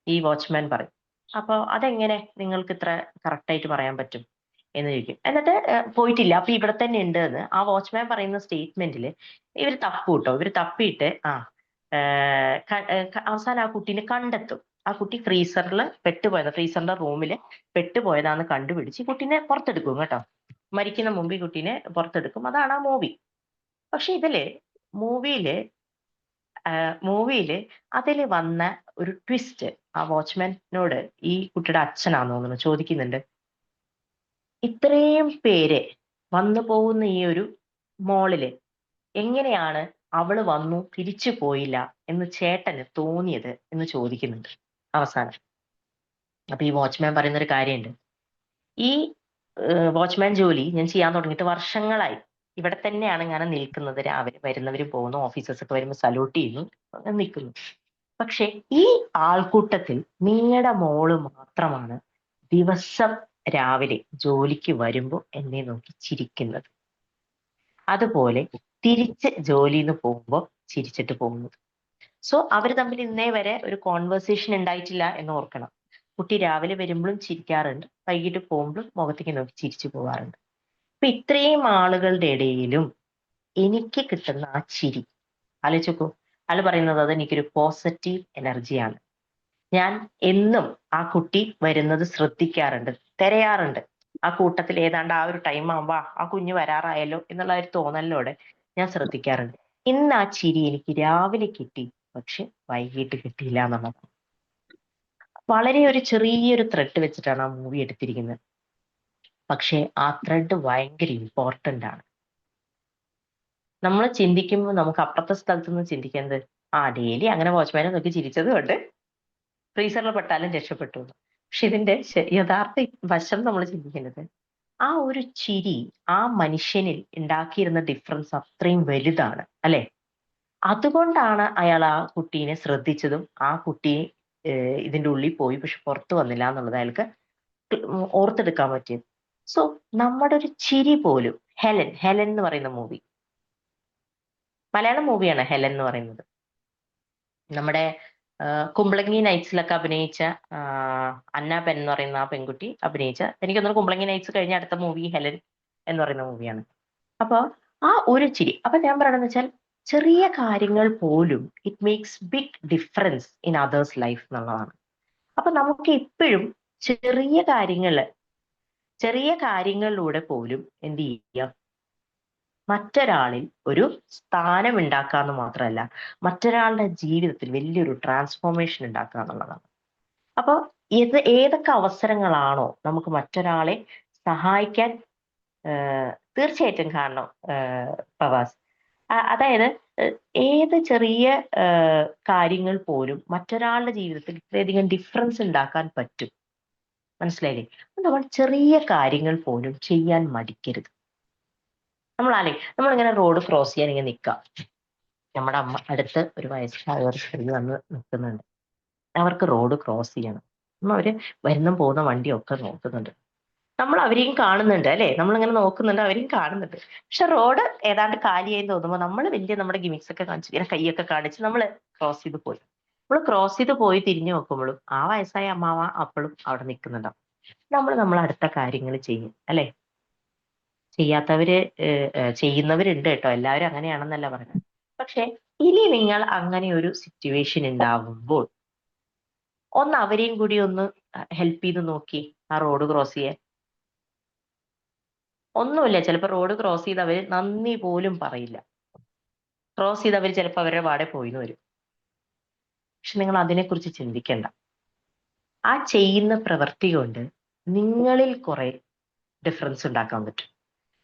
ഈ വാച്ച്മാൻ പറയും. അപ്പൊ അതെങ്ങനെ നിങ്ങൾക്ക് ഇത്ര കറക്റ്റ് ആയിട്ട് പറയാൻ പറ്റും എന്ന് ചോദിക്കും. എന്നിട്ട് പോയിട്ടില്ല, അപ്പൊ ഇവിടെ തന്നെ ഉണ്ട് എന്ന് ആ വാച്ച്മാൻ പറയുന്ന സ്റ്റേറ്റ്മെന്റിൽ ഇവർ ഇവർ തപ്പിയിട്ട് അവസാനം ആ കുട്ടീനെ കണ്ടെത്തും. ആ കുട്ടി ഫ്രീസറിന്റെ റൂമിൽ പെട്ടുപോയതാന്ന് കണ്ടുപിടിച്ച് കുട്ടീനെ പുറത്തെടുക്കും കേട്ടോ. മരിക്കുന്ന മുമ്പ് ഈ കുട്ടീനെ പുറത്തെടുക്കും. അതാണ് ആ മൂവി. പക്ഷെ മൂവിയില് അതിൽ വന്ന ഒരു ട്വിസ്റ്റ് ആ വാച്ച്മാനോട് ഈ കുട്ടിയുടെ അച്ഛനാന്ന് തോന്നുന്നു ചോദിക്കുന്നുണ്ട്, ഇത്രയും പേര് വന്നു പോകുന്ന ഈ ഒരു മോളില് എങ്ങനെയാണ് അവള് വന്നു തിരിച്ചു പോയില്ല എന്ന് ചേട്ടന് തോന്നിയത് എന്ന് ചോദിക്കുന്നുണ്ട് അവസാനം. അപ്പൊ ഈ വാച്ച്മാൻ പറയുന്ന ഒരു കാര്യമുണ്ട്, ഈ വാച്ച്മാൻ ജോലി ഞാൻ ചെയ്യാൻ തുടങ്ങിയിട്ട് വർഷങ്ങളായി. ഇവിടെ തന്നെയാണ് ഞാൻ നിൽക്കുന്നത്, രാവിലെ വരുന്നവരും പോകുന്നു, ഓഫീസേഴ്സ് ഒക്കെ വരുമ്പോൾ സല്യൂട്ട് ചെയ്യുന്നു, നിൽക്കുന്നു. പക്ഷെ ഈ ആൾക്കൂട്ടത്തിൽ നിങ്ങളുടെ മോള് മാത്രമാണ് ദിവസം രാവിലെ ജോലിക്ക് വരുമ്പോൾ എന്നെ നോക്കി ചിരിക്കുന്നത്, അതുപോലെ തിരിച്ച് ജോലിയിൽ നിന്ന് പോകുമ്പോൾ ചിരിച്ചിട്ട് പോകുന്നത്. സോ അവര് തമ്മിൽ ഇന്നേ വരെ ഒരു കോൺവെർസേഷൻ ഉണ്ടായിട്ടില്ല എന്ന് ഓർക്കണം. കുട്ടി രാവിലെ വരുമ്പോഴും ചിരിക്കാറുണ്ട്, വൈകിട്ട് പോകുമ്പോഴും മുഖത്തേക്ക് നോക്കി ചിരിച്ചു പോകാറുണ്ട്. അപ്പൊ ഇത്രയും ആളുകളുടെ ഇടയിലും എനിക്ക് കിട്ടുന്ന ആ ചിരി ആലോചിക്കൂ. ആള് പറയുന്നത് അത് എനിക്കൊരു പോസിറ്റീവ് എനർജിയാണ്. ഞാൻ എന്നും ആ കുട്ടി വരുന്നത് ശ്രദ്ധിക്കാറുണ്ട്, തിരയാറുണ്ട്. ആ കൂട്ടത്തിൽ ഏതാണ്ട് ആ ഒരു ടൈം ആകുമ്പോ ആ കുഞ്ഞ് വരാറായല്ലോ എന്നുള്ള ഒരു തോന്നലിലൂടെ ഞാൻ ശ്രദ്ധിക്കാറുണ്ട്. ഇന്ന് ആ ചിരി എനിക്ക് രാവിലെ കിട്ടി, പക്ഷെ വൈകിട്ട് കിട്ടിയില്ല എന്നുള്ളതാണ്. വളരെ ഒരു ചെറിയൊരു ത്രെഡ് വെച്ചിട്ടാണ് ആ മൂവി എടുത്തിരിക്കുന്നത്. പക്ഷെ ആ ത്രെഡ് ഭയങ്കര ഇമ്പോർട്ടന്റ് ആണ്. നമ്മൾ ചിന്തിക്കുമ്പോൾ നമുക്ക് അപ്പുറത്തെ സ്ഥലത്ത് നിന്ന് ചിന്തിക്കുന്നത് ഡെയിലി അങ്ങനെ വാച്ച്മാനെ നോക്കി ചിരിച്ചത് കൊണ്ട് ഫ്രീസറിൽ പെട്ടാലും രക്ഷപ്പെട്ടു. പക്ഷെ ഇതിന്റെ യഥാർത്ഥ വശം നമ്മൾ ചിന്തിക്കുന്നത് ആ ഒരു ചിരി ആ മനുഷ്യനിൽ ഉണ്ടാക്കിയിരുന്ന ഡിഫറൻസ് അത്രയും വലുതാണ് അല്ലെ? അതുകൊണ്ടാണ് അയാൾ ആ കുട്ടീനെ ശ്രദ്ധിച്ചതും ആ കുട്ടിയെ ഇതിന്റെ ഉള്ളിൽ പോയി പക്ഷെ പുറത്തു വന്നില്ല എന്നുള്ളത് അയാൾക്ക് ഓർത്തെടുക്കാൻ പറ്റിയത്. സോ നമ്മുടെ ഒരു ചിരി പോലും, ഹെലൻ എന്ന് പറയുന്ന മൂവി, മലയാളം മൂവിയാണ് ഹെലൻ എന്ന് പറയുന്നത്. നമ്മുടെ കുമ്പളങ്ങി നൈറ്റ്സിലൊക്കെ അഭിനയിച്ച അന്നാബെൻ എന്ന് പറയുന്ന ആ പെൺകുട്ടി അഭിനയിച്ച, എനിക്ക് തോന്നുന്നു കുമ്പളങ്ങി നൈറ്റ്സ് കഴിഞ്ഞ അടുത്ത മൂവി ഹെലൻ എന്ന് പറയുന്ന മൂവിയാണ്. അപ്പൊ ആ ഒരു ചിരി. അപ്പൊ ഞാൻ പറയണെന്ന് വെച്ചാൽ ചെറിയ കാര്യങ്ങൾ പോലും it makes big difference in others life എന്നുള്ളതാണ്. അപ്പൊ നമുക്ക് എപ്പോഴും ചെറിയ കാര്യങ്ങളിലൂടെ പോലും എന്ത് ചെയ്യാം, മറ്റൊരാളിൽ ഒരു സ്ഥാനം ഉണ്ടാക്കാന്ന് മാത്രമല്ല, മറ്റൊരാളുടെ ജീവിതത്തിൽ വലിയൊരു ട്രാൻസ്ഫോർമേഷൻ ഉണ്ടാക്കുക എന്നുള്ളതാണ്. അപ്പൊ ഏതൊക്കെ അവസരങ്ങളാണോ നമുക്ക് മറ്റൊരാളെ സഹായിക്കാൻ തീർച്ചയായിട്ടും കാണണം പ്രവാസ്. അതായത് ഏത് ചെറിയ കാര്യങ്ങൾ പോലും മറ്റൊരാളുടെ ജീവിതത്തിൽ ഇത്രയധികം ഡിഫറൻസ് ഉണ്ടാക്കാൻ പറ്റും. മനസ്സിലായില്ലേ? നമ്മൾ ചെറിയ കാര്യങ്ങൾ പോലും ചെയ്യാൻ മടിക്കരുത്. നമ്മളിങ്ങനെ റോഡ് ക്രോസ് ചെയ്യാൻ ഇങ്ങനെ നിൽക്കാം. നമ്മുടെ അമ്മ അടുത്ത് ഒരു വയസ്സായവർ സ്ത്രീ വന്ന് നിൽക്കുന്നുണ്ട്. അവർക്ക് റോഡ് ക്രോസ് ചെയ്യണം. അവര് വരുന്ന പോകുന്ന വണ്ടിയൊക്കെ നോക്കുന്നുണ്ട്. നമ്മൾ അവരെയും കാണുന്നുണ്ട് അല്ലെ, നമ്മളിങ്ങനെ നോക്കുന്നുണ്ട്, അവരെയും കാണുന്നുണ്ട്. പക്ഷെ റോഡ് ഏതാണ്ട് കാലിയായി തോന്നുമ്പോൾ നമ്മൾ നമ്മുടെ ഗിമിക്സ് ഒക്കെ കാണിച്ച് ഇങ്ങനെ കൈയൊക്കെ കാണിച്ച് നമ്മൾ ക്രോസ് ചെയ്ത് പോയി. നമ്മൾ ക്രോസ് ചെയ്ത് പോയി തിരിഞ്ഞു നോക്കുമ്പോഴും ആ വയസ്സായ അമ്മാവ അപ്പോഴും അവിടെ നിൽക്കുന്നുണ്ടാവും. നമ്മൾ അടുത്ത കാര്യങ്ങൾ ചെയ്യും അല്ലെ. ചെയ്യാത്തവര് ചെയ്യുന്നവരുണ്ട് കേട്ടോ, എല്ലാവരും അങ്ങനെയാണെന്നല്ല പറഞ്ഞത്. പക്ഷെ ഇനി നിങ്ങൾ അങ്ങനെ ഒരു സിറ്റുവേഷൻ ഉണ്ടാവുമ്പോൾ ഒന്ന് അവരെയും കൂടി ഒന്ന് ഹെൽപ്പ് ചെയ്ത് നോക്കി ആ റോഡ് ക്രോസ് ചെയ്യാൻ. ഒന്നുമില്ല, ചിലപ്പോൾ റോഡ് ക്രോസ് ചെയ്ത് അവര് നന്ദി പോലും പറയില്ല. ക്രോസ് ചെയ്ത് അവർ ചിലപ്പോൾ അവരുടെ പാടെ പോയിന്ന് വരും. പക്ഷെ നിങ്ങൾ അതിനെക്കുറിച്ച് ചിന്തിക്കണ്ട. ആ ചെയ്യുന്ന പ്രവൃത്തി കൊണ്ട് നിങ്ങളിൽ കുറെ ഡിഫറൻസ് ഉണ്ടാക്കാൻ പറ്റും.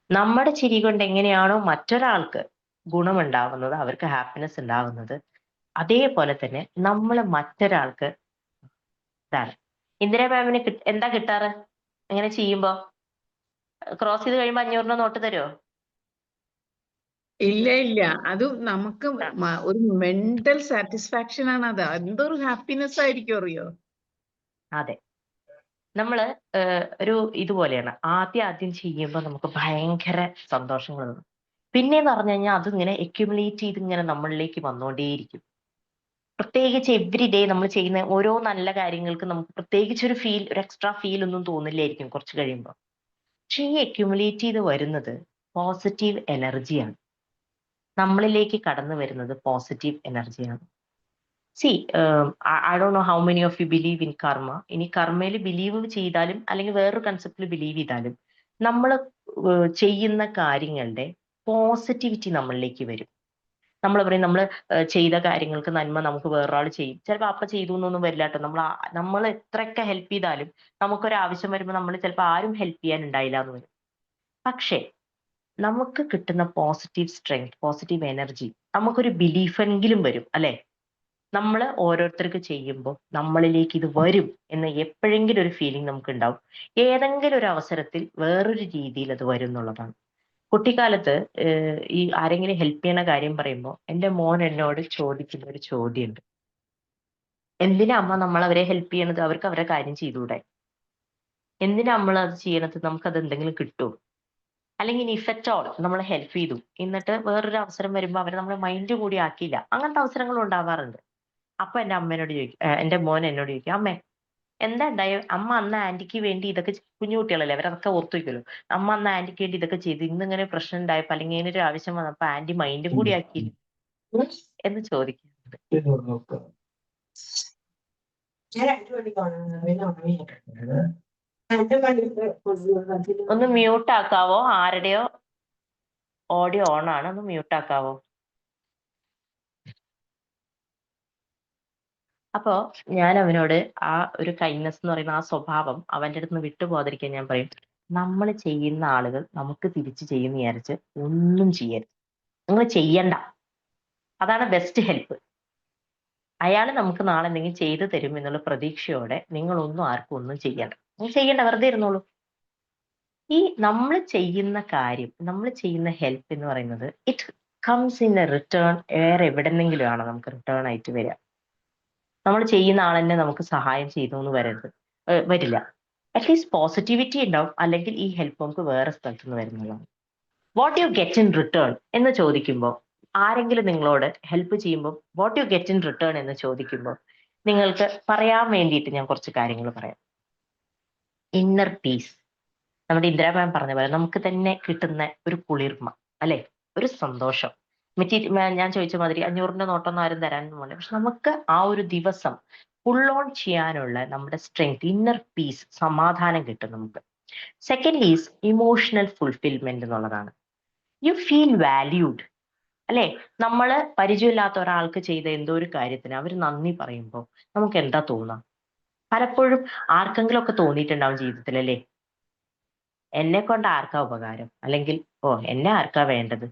നമ്മുടെ ചിരി കൊണ്ട് എങ്ങനെയാണോ മറ്റൊരാൾക്ക് ഗുണമുണ്ടാവുന്നത്, അവർക്ക് ഹാപ്പിനെസ് ഉണ്ടാവുന്നത്, അതേപോലെ തന്നെ നമ്മൾ മറ്റൊരാൾക്ക് ഇതാണ്. ഇന്ദിരാ മാമിന് എന്താ കിട്ടാറ് ഇങ്ങനെ ചെയ്യുമ്പോ? ക്രോസ് ചെയ്ത് കഴിയുമ്പോ 500 നോട്ട് തരുമോ? ഇല്ല. അത് നമുക്ക് ഒരു മെന്റൽ സാറ്റിസ്ഫാക്ഷൻ ആണ്. അത് എന്തൊരു ഹാപ്പിനെസ് ആയിരിക്കും അറിയോ. അതെ, നമ്മള് ഒരു ഇതുപോലെയാണ്. ആദ്യം ചെയ്യുമ്പോൾ നമുക്ക് ഭയങ്കര സന്തോഷങ്ങൾ തോന്നും. പിന്നെന്ന് പറഞ്ഞു കഴിഞ്ഞാൽ അതിങ്ങനെ അക്യുമുലേറ്റ് ചെയ്ത് ഇങ്ങനെ നമ്മളിലേക്ക് വന്നുകൊണ്ടേയിരിക്കും. പ്രത്യേകിച്ച് എവ്രി ഡേ നമ്മൾ ചെയ്യുന്ന ഓരോ നല്ല കാര്യങ്ങൾക്ക് നമുക്ക് പ്രത്യേകിച്ച് ഒരു എക്സ്ട്രാ ഫീൽ ഒന്നും തോന്നില്ലായിരിക്കും കുറച്ച് കഴിയുമ്പോൾ. പക്ഷെ ഈ അക്യുമുലേറ്റ് ചെയ്ത് വരുന്നത് പോസിറ്റീവ് എനർജിയാണ്. നമ്മളിലേക്ക് കടന്നു വരുന്നത് പോസിറ്റീവ് എനർജിയാണ്. C I don't know how many of you believe in കർമ്മ. ഇനി കർമ്മയിൽ ബിലീവ് ചെയ്താലും അല്ലെങ്കിൽ വേറൊരു കൺസെപ്റ്റിൽ ബിലീവ് ചെയ്താലും നമ്മൾ ചെയ്യുന്ന കാര്യങ്ങളുടെ പോസിറ്റിവിറ്റി നമ്മളിലേക്ക് വരും. നമ്മൾ പറയും നമ്മൾ ചെയ്ത കാര്യങ്ങൾക്ക് നന്മ നമുക്ക് വേറൊരാൾ ചെയ്യും. ചിലപ്പോൾ അപ്പൊ ചെയ്തു എന്നൊന്നും വരില്ല കേട്ടോ. നമ്മൾ എത്രയൊക്കെ ഹെൽപ്പ് ചെയ്താലും നമുക്കൊരാവശ്യം വരുമ്പോൾ നമ്മൾ ചിലപ്പോൾ ആരും ഹെൽപ്പ് ചെയ്യാൻ ഉണ്ടായില്ല എന്ന് വരും. പക്ഷേ നമുക്ക് കിട്ടുന്ന പോസിറ്റീവ് സ്ട്രെങ്ത്, പോസിറ്റീവ് എനർജി, നമുക്കൊരു ബിലീഫെങ്കിലും വരും അല്ലെ. നമ്മൾ ഓരോരുത്തർക്ക് ചെയ്യുമ്പോൾ നമ്മളിലേക്ക് ഇത് വരും എന്ന് എപ്പോഴെങ്കിലും ഒരു ഫീലിംഗ് നമുക്ക് ഉണ്ടാവും. ഏതെങ്കിലും ഒരു അവസരത്തിൽ വേറൊരു രീതിയിൽ അത് വരും എന്നുള്ളതാണ്. കുട്ടിക്കാലത്ത് ഈ ആരെങ്കിലും ഹെൽപ്പ് ചെയ്യണ കാര്യം പറയുമ്പോൾ എൻ്റെ മോൻ എന്നോട് ചോദിക്കുന്ന ഒരു ചോദ്യമുണ്ട്. എന്തിനാ അമ്മ നമ്മൾ അവരെ ഹെൽപ്പ് ചെയ്യണത്? അവർക്ക് അവരുടെ കാര്യം ചെയ്തുകൂടെ? എന്തിനാ നമ്മൾ അത് ചെയ്യണത്? നമുക്കത് എന്തെങ്കിലും കിട്ടുമോ? അല്ലെങ്കിൽ ഇഫ് അറ്റ് ഓൾ നമ്മൾ ഹെൽപ്പ് ചെയ്തു എന്നിട്ട് വേറൊരു അവസരം വരുമ്പോൾ അവരെ നമ്മൾ മൈൻഡ് കൂടി ആക്കിയില്ല, അങ്ങനത്തെ അവസരങ്ങളും ഉണ്ടാവാറുണ്ട്. അപ്പൊ എൻ്റെ മോൻ എന്നോട് ചോദിക്കും, അമ്മേ എന്താ ഉണ്ടായോ? അമ്മ അന്ന് ആന്റിക്ക് വേണ്ടി ഇതൊക്കെ കുഞ്ഞു കുട്ടികളല്ലേ, അവരതൊക്കെ ഓർത്തു വയ്ക്കുമല്ലോ. അമ്മ അന്ന് ആന്റിക്ക് വേണ്ടി ഇതൊക്കെ ചെയ്തു, ഇന്നിങ്ങനെ പ്രശ്നം ഉണ്ടായപ്പോ അല്ലെങ്കിൽ ഇങ്ങനെ ഒരു ആവശ്യം വന്നപ്പോ ആന്റി മൈൻഡും കൂടി ആക്കിയില്ല എന്ന് ചോദിക്കുന്നുണ്ട്. ഒന്ന് മ്യൂട്ട് ആക്കാവോ? ആരുടെയോ ഓഡിയോ ഓൺ ആണ്, ഒന്ന് മ്യൂട്ട് ആക്കാവോ? അപ്പോ ഞാൻ അവനോട് ആ ഒരു കൈൻഡ്നെസ് എന്ന് പറയുന്ന ആ സ്വഭാവം അവന്റെ അടുത്ത് നിന്ന് വിട്ടുപോകാതിരിക്കാൻ ഞാൻ പറയും, നമ്മൾ ചെയ്യുന്ന ആളുകൾ നമുക്ക് തിരിച്ചു ചെയ്യുന്ന വിചാരിച്ച് ഒന്നും ചെയ്യരുത്. നിങ്ങൾ ചെയ്യണ്ട. അതാണ് ബെസ്റ്റ് ഹെൽപ്പ്. അയാൾ നമുക്ക് നാളെ എന്തെങ്കിലും ചെയ്തു തരും എന്നുള്ള പ്രതീക്ഷയോടെ നിങ്ങളൊന്നും ആർക്കും ഒന്നും ചെയ്യണ്ട. നിങ്ങൾ ചെയ്യണ്ട, വെറുതെ ഇരുന്നോളൂ. ഈ നമ്മൾ ചെയ്യുന്ന കാര്യം, നമ്മൾ ചെയ്യുന്ന ഹെൽപ്പ് എന്ന് പറയുന്നത് it comes in A return. വേറെ എവിടെന്നെങ്കിലും ആണ് നമുക്ക് റിട്ടേൺ ആയിട്ട് വരിക. നമ്മൾ ചെയ്യുന്ന ആൾ തന്നെ നമുക്ക് സഹായം ചെയ്തു എന്ന് വരില്ല. അറ്റ്ലീസ്റ്റ് പോസിറ്റിവിറ്റി ഉണ്ടാവും, അല്ലെങ്കിൽ ഈ ഹെൽപ്പ് നമുക്ക് വേറെ സ്ഥലത്ത് നിന്ന് വരുന്നതാണ്. What you get in return എന്ന് ചോദിക്കുമ്പോൾ, ആരെങ്കിലും നിങ്ങളോട് ഹെൽപ്പ് ചെയ്യുമ്പോൾ what you get in return എന്ന് ചോദിക്കുമ്പോൾ നിങ്ങൾക്ക് പറയാൻ വേണ്ടിയിട്ട് ഞാൻ കുറച്ച് കാര്യങ്ങൾ പറയാം. Inner piece. നമ്മുടെ ഇന്ദിരാ മാം പറഞ്ഞ പോലെ നമുക്ക് തന്നെ കിട്ടുന്ന ഒരു കുളിർമ അല്ലെ. ഒരു സന്തോഷം. ഞാൻ ചോദിച്ച മാതിരി 500ന്റെ നോട്ടൊന്നും ആരും തരാനൊന്നും പോണില്ല. പക്ഷെ നമുക്ക് ആ ഒരു ദിവസം ഫുൾ ഓൺ ചെയ്യാനുള്ള നമ്മുടെ സ്ട്രെങ്ത്, ഇന്നർ പീസ്, സമാധാനം കിട്ടും നമുക്ക്. സെക്കൻഡ് ഈസ് ഇമോഷണൽ ഫുൾഫിൽമെന്റ് എന്നുള്ളതാണ്. യു ഫീൽ വാല്യൂഡ്, അല്ലെ? നമ്മള് പരിചയമില്ലാത്ത ഒരാൾക്ക് ചെയ്ത എന്തോ ഒരു കാര്യത്തിന് അവർ നന്ദി പറയുമ്പോൾ നമുക്ക് എന്താ തോന്നാം? പലപ്പോഴും ആർക്കെങ്കിലും ഒക്കെ തോന്നിയിട്ടുണ്ടാവും ജീവിതത്തിൽ, അല്ലേ? എന്നെ കൊണ്ട് ആർക്കാ ഉപകാരം, അല്ലെങ്കിൽ എന്നെ ആർക്കാ വേണ്ടത്,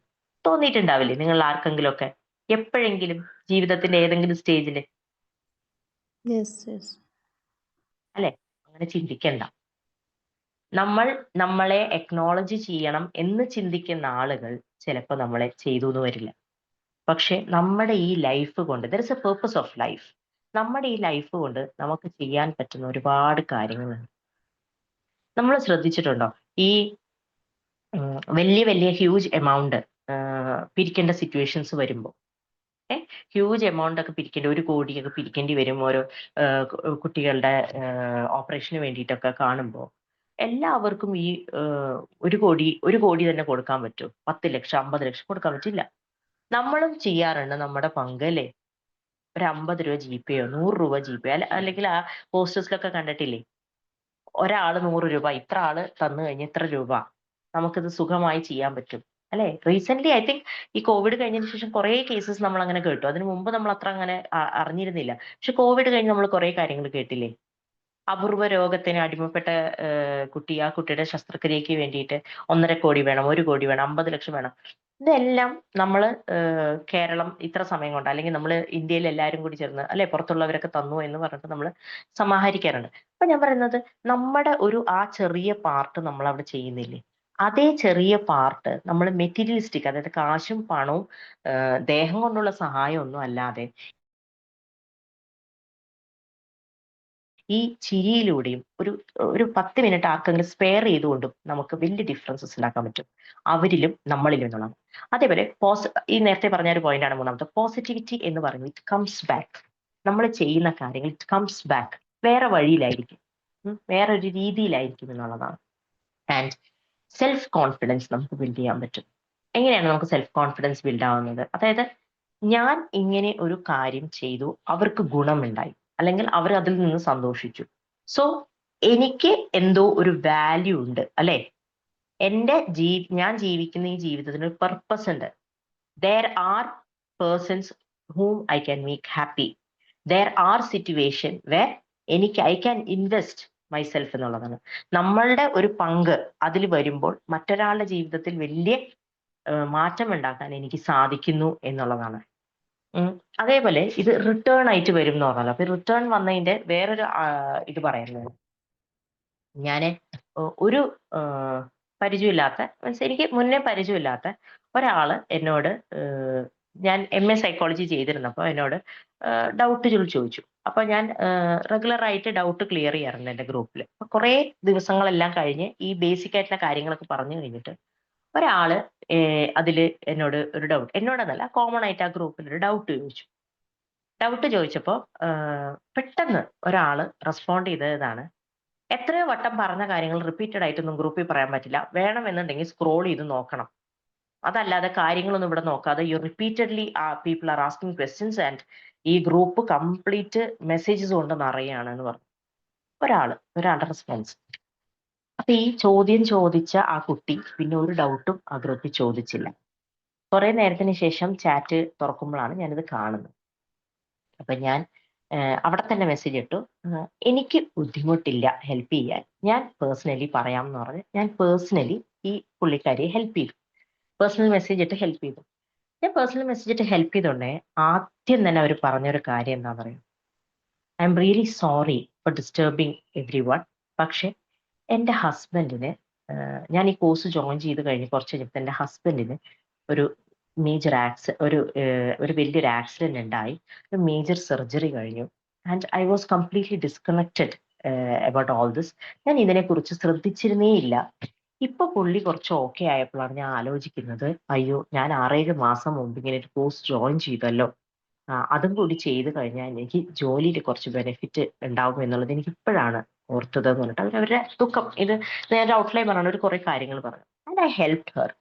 തോന്നിയിട്ടുണ്ടാവില്ലേ നിങ്ങൾ ആർക്കെങ്കിലും ഒക്കെ എപ്പോഴെങ്കിലും ജീവിതത്തിന്റെ ഏതെങ്കിലും സ്റ്റേജിൽ? Yes, yes. അല്ലെ? അങ്ങനെ ചിന്തിക്കണ്ട. നമ്മൾ നമ്മളെ എക്നോളജ് ചെയ്യണം എന്ന് ചിന്തിക്കുന്ന ആളുകൾ ചിലപ്പോൾ നമ്മളെ ചെയ്തു എന്ന് വരില്ല. പക്ഷെ നമ്മുടെ ഈ ലൈഫ് കൊണ്ട് there is A purpose of life. നമ്മുടെ ഈ ലൈഫ് കൊണ്ട് നമുക്ക് ചെയ്യാൻ പറ്റുന്ന ഒരുപാട് കാര്യങ്ങളുണ്ട്. നമ്മൾ ശ്രദ്ധിച്ചിട്ടുണ്ടോ ഈ വലിയ വലിയ ഹ്യൂജ് എമൗണ്ട് പിരിക്കേണ്ട സിറ്റുവേഷൻസ് വരുമ്പോൾ, ഹ്യൂജ് എമൗണ്ട് ഒക്കെ പിരിക്കേണ്ടി, 1 കോടിയൊക്കെ പിരിക്കേണ്ടി വരും ഓരോ കുട്ടികളുടെ ഓപ്പറേഷന് വേണ്ടിയിട്ടൊക്കെ കാണുമ്പോൾ എല്ലാവർക്കും ഈ 1 കോടി തന്നെ കൊടുക്കാൻ പറ്റും? 10 ലക്ഷം 50 ലക്ഷം കൊടുക്കാൻ പറ്റില്ല. നമ്മളും ചെയ്യാറുണ്ട് നമ്മുടെ പങ്കല്ലേ. ഒരു 50 രൂപ ജിപെയോ 100 രൂപ ജിപെ, അല്ലെങ്കിൽ ആ പോസ്റ്റേഴ്സിലൊക്കെ കണ്ടിട്ടില്ലേ, ഒരാള് 100 രൂപ, ഇത്ര ആള് തന്നു കഴിഞ്ഞ ഇത്ര രൂപ, നമുക്കിത് സുഖമായി ചെയ്യാൻ പറ്റും, അല്ലെ? റീസെന്റ് ഐ തിങ്ക് ഈ കോവിഡ് കഴിഞ്ഞതിന് ശേഷം കുറെ കേസസ് നമ്മൾ അങ്ങനെ കേട്ടു. അതിനു മുമ്പ് നമ്മൾ അത്ര അങ്ങനെ അറിഞ്ഞിരുന്നില്ല. പക്ഷെ കോവിഡ് കഴിഞ്ഞ് നമ്മൾ കുറെ കാര്യങ്ങൾ കേട്ടില്ലേ? അപൂർവ രോഗത്തിന് അടിമപ്പെട്ട കുട്ടി, ആ കുട്ടിയുടെ ശസ്ത്രക്രിയക്ക് വേണ്ടിയിട്ട് 1.5 കോടി വേണം, 1 കോടി വേണം, 50 ലക്ഷം വേണം. ഇതെല്ലാം നമ്മൾ കേരളം ഇത്ര സമയം കൊണ്ട്, അല്ലെങ്കിൽ നമ്മൾ ഇന്ത്യയിൽ എല്ലാവരും കൂടി ചേർന്ന്, അല്ലെ, പുറത്തുള്ളവരൊക്കെ തന്നു എന്ന് പറഞ്ഞിട്ട് നമ്മൾ സമാഹരിക്കാറുണ്ട്. അപ്പൊ ഞാൻ പറയുന്നത്, നമ്മുടെ ആ ചെറിയ പാർട്ട് നമ്മൾ അവിടെ ചെയ്യുന്നില്ലേ? അതേ ചെറിയ പാർട്ട് നമ്മൾ മെറ്റീരിയലിസ്റ്റിക്, അതായത് കാശും പണവും ദേഹം കൊണ്ടുള്ള സഹായം ഒന്നും അല്ലാതെ ഈ ചിരിയിലൂടെയും ഒരു 10 മിനിറ്റ് ആർക്കെങ്കിലും സ്പെയർ ചെയ്തുകൊണ്ടും നമുക്ക് വലിയ ഡിഫറൻസസ് ഉണ്ടാക്കാൻ പറ്റും, അവരിലും നമ്മളിലും എന്നുള്ളതാണ്. അതേപോലെ ഈ നേരത്തെ പറഞ്ഞ ഒരു പോയിന്റാണ് മൂന്നാമത്തെ. പോസിറ്റിവിറ്റി എന്ന് പറയുന്നത് ഇറ്റ് കംസ് ബാക്ക്. നമ്മൾ ചെയ്യുന്ന കാര്യങ്ങൾ ഇറ്റ് കംസ് ബാക്ക്, വേറെ വഴിയിലായിരിക്കും, വേറൊരു രീതിയിലായിരിക്കും എന്നുള്ളതാണ്. ആൻഡ് സെൽഫ് കോൺഫിഡൻസ് നമുക്ക് ബിൽഡ് ചെയ്യാൻ പറ്റും. എങ്ങനെയാണ് നമുക്ക് സെൽഫ് കോൺഫിഡൻസ് ബിൽഡ് ആവുന്നത്? അതായത് ഞാൻ ഇങ്ങനെ ഒരു കാര്യം ചെയ്തു, അവർക്ക് ഗുണമുണ്ടായി, അല്ലെങ്കിൽ അവർ അതിൽ നിന്ന് സന്തോഷിച്ചു, സോ എനിക്ക് എന്തോ ഒരു വാല്യൂ ഉണ്ട്, അല്ലെ? ഞാൻ ജീവിക്കുന്ന ഈ ജീവിതത്തിന് ഒരു പർപ്പസ് ഉണ്ട്. There are persons whom I can make happy. There are situation where I can invest myself എന്നുള്ളതാണ്. നമ്മളുടെ ഒരു പങ്ക് അതിൽ വരുമ്പോൾ മറ്റൊരാളുടെ ജീവിതത്തിൽ വലിയ മാറ്റം ഉണ്ടാക്കാൻ എനിക്ക് സാധിക്കുന്നു എന്നുള്ളതാണ്. അതേപോലെ ഇത് റിട്ടേൺ ആയിട്ട് വരും എന്ന് പറഞ്ഞാൽ, അപ്പൊ റിട്ടേൺ വന്നതിന്റെ വേറൊരു ഇത് പറയുന്നത്, ഞാന് ഒരു പരിചയമില്ലാത്ത, മീൻസ് എനിക്ക് മുന്നേ പരിചയമില്ലാത്ത ഒരാള് എന്നോട്, ഞാൻ MA സൈക്കോളജി ചെയ്തിരുന്നപ്പോൾ എന്നോട് ഡൗട്ട് ചോദിച്ചു. അപ്പൊ ഞാൻ റെഗുലർ ആയിട്ട് ഡൗട്ട് ക്ലിയർ ചെയ്യാറുണ്ട് എന്റെ ഗ്രൂപ്പിൽ. അപ്പൊ കുറെ ദിവസങ്ങളെല്ലാം കഴിഞ്ഞ് ഈ ബേസിക് ആയിട്ടുള്ള കാര്യങ്ങളൊക്കെ പറഞ്ഞു കഴിഞ്ഞിട്ട് ഒരാള് അതില് എന്നോട് ഒരു ഡൗട്ട്, എന്നോടെന്നല്ല, കോമൺ ആയിട്ട് ആ ഗ്രൂപ്പിൽ ഒരു ഡൗട്ട് ചോദിച്ചു. ഡൗട്ട് ചോദിച്ചപ്പോ പെട്ടെന്ന് ഒരാള് റെസ്പോണ്ട് ചെയ്തതാണ്, എത്രയോ വട്ടം പറഞ്ഞ കാര്യങ്ങൾ റിപ്പീറ്റഡ് ആയിട്ടൊന്നും ഗ്രൂപ്പിൽ പറയാൻ പറ്റില്ല, വേണമെന്നുണ്ടെങ്കിൽ സ്ക്രോൾ ചെയ്ത് നോക്കണം, അതല്ലാതെ കാര്യങ്ങളൊന്നും ഇവിടെ നോക്കാതെ you repeatedly people are asking questions and ഈ ഗ്രൂപ്പ് കംപ്ലീറ്റ് മെസ്സേജസ് കൊണ്ട് നിറയാണ് എന്ന് പറഞ്ഞു ഒരാളുടെ റെസ്പോൺസ്. അപ്പൊ ഈ ചോദ്യം ചോദിച്ച ആ കുട്ടി പിന്നെ ഒരു ഡൗട്ടും ആ ഗ്രൂപ്പിൽ ചോദിച്ചില്ല. കുറെ നേരത്തിന് ശേഷം ചാറ്റ് തുറക്കുമ്പോഴാണ് ഞാനിത് കാണുന്നത്. അപ്പൊ ഞാൻ അവിടെ തന്നെ മെസ്സേജ് ഇട്ടു, എനിക്ക് ബുദ്ധിമുട്ടില്ല ഹെൽപ്പ് ചെയ്യാൻ, ഞാൻ പേഴ്സണലി പറയാം എന്ന് പറഞ്ഞ് ഞാൻ പേഴ്സണലി ഈ പുള്ളിക്കാരിയെ ഹെൽപ്പ് ചെയ്തു. പേഴ്സണൽ മെസ്സേജ് ഇട്ട് ഹെൽപ്പ് ചെയ്തു. ഞാൻ പേഴ്സണൽ മെസ്സേജ് ഇട്ട് ഹെൽപ്പ് ചെയ്തോണ്ടേ ആദ്യം തന്നെ അവർ പറഞ്ഞൊരു കാര്യം എന്താ പറയുക, I am really sorry for disturbing everyone. പക്ഷെ എൻ്റെ ഹസ്ബൻഡിന്, ഞാൻ ഈ കോഴ്സ് ജോയിൻ ചെയ്ത് കഴിഞ്ഞ് കുറച്ച് കഴിഞ്ഞപ്പോൾ എൻ്റെ ഹസ്ബൻഡിന് ഒരു മേജർ ഒരു വലിയൊരു ആക്സിഡന്റ് ഉണ്ടായി, ഒരു മേജർ സർജറി കഴിഞ്ഞു. And I was completely disconnected about all this. ഞാൻ ഇതിനെക്കുറിച്ച് ശ്രദ്ധിച്ചിരുന്നേ ഇല്ല. ഇപ്പൊ പുള്ളി കുറച്ച് ഓക്കെ ആയപ്പോഴാണ് ഞാൻ ആലോചിക്കുന്നത്, അയ്യോ ഞാൻ 6-7 മാസം മുമ്പ് ഇങ്ങനെ ഒരു കോഴ്സ് ജോയിൻ ചെയ്തല്ലോ, അതും കൂടി ചെയ്ത് കഴിഞ്ഞാൽ എനിക്ക് ജോലിയിൽ കുറച്ച് ബെനിഫിറ്റ് ഉണ്ടാവും എന്നുള്ളത് എനിക്ക് ഇപ്പോഴാണ് ഓർത്തത് എന്ന് പറഞ്ഞിട്ട് അവരുടെ ദുഃഖം, ഇത് നേരെ ഔട്ട്ലൈൻ പറഞ്ഞു, ഒരു കുറെ കാര്യങ്ങൾ പറഞ്ഞു. And I help her.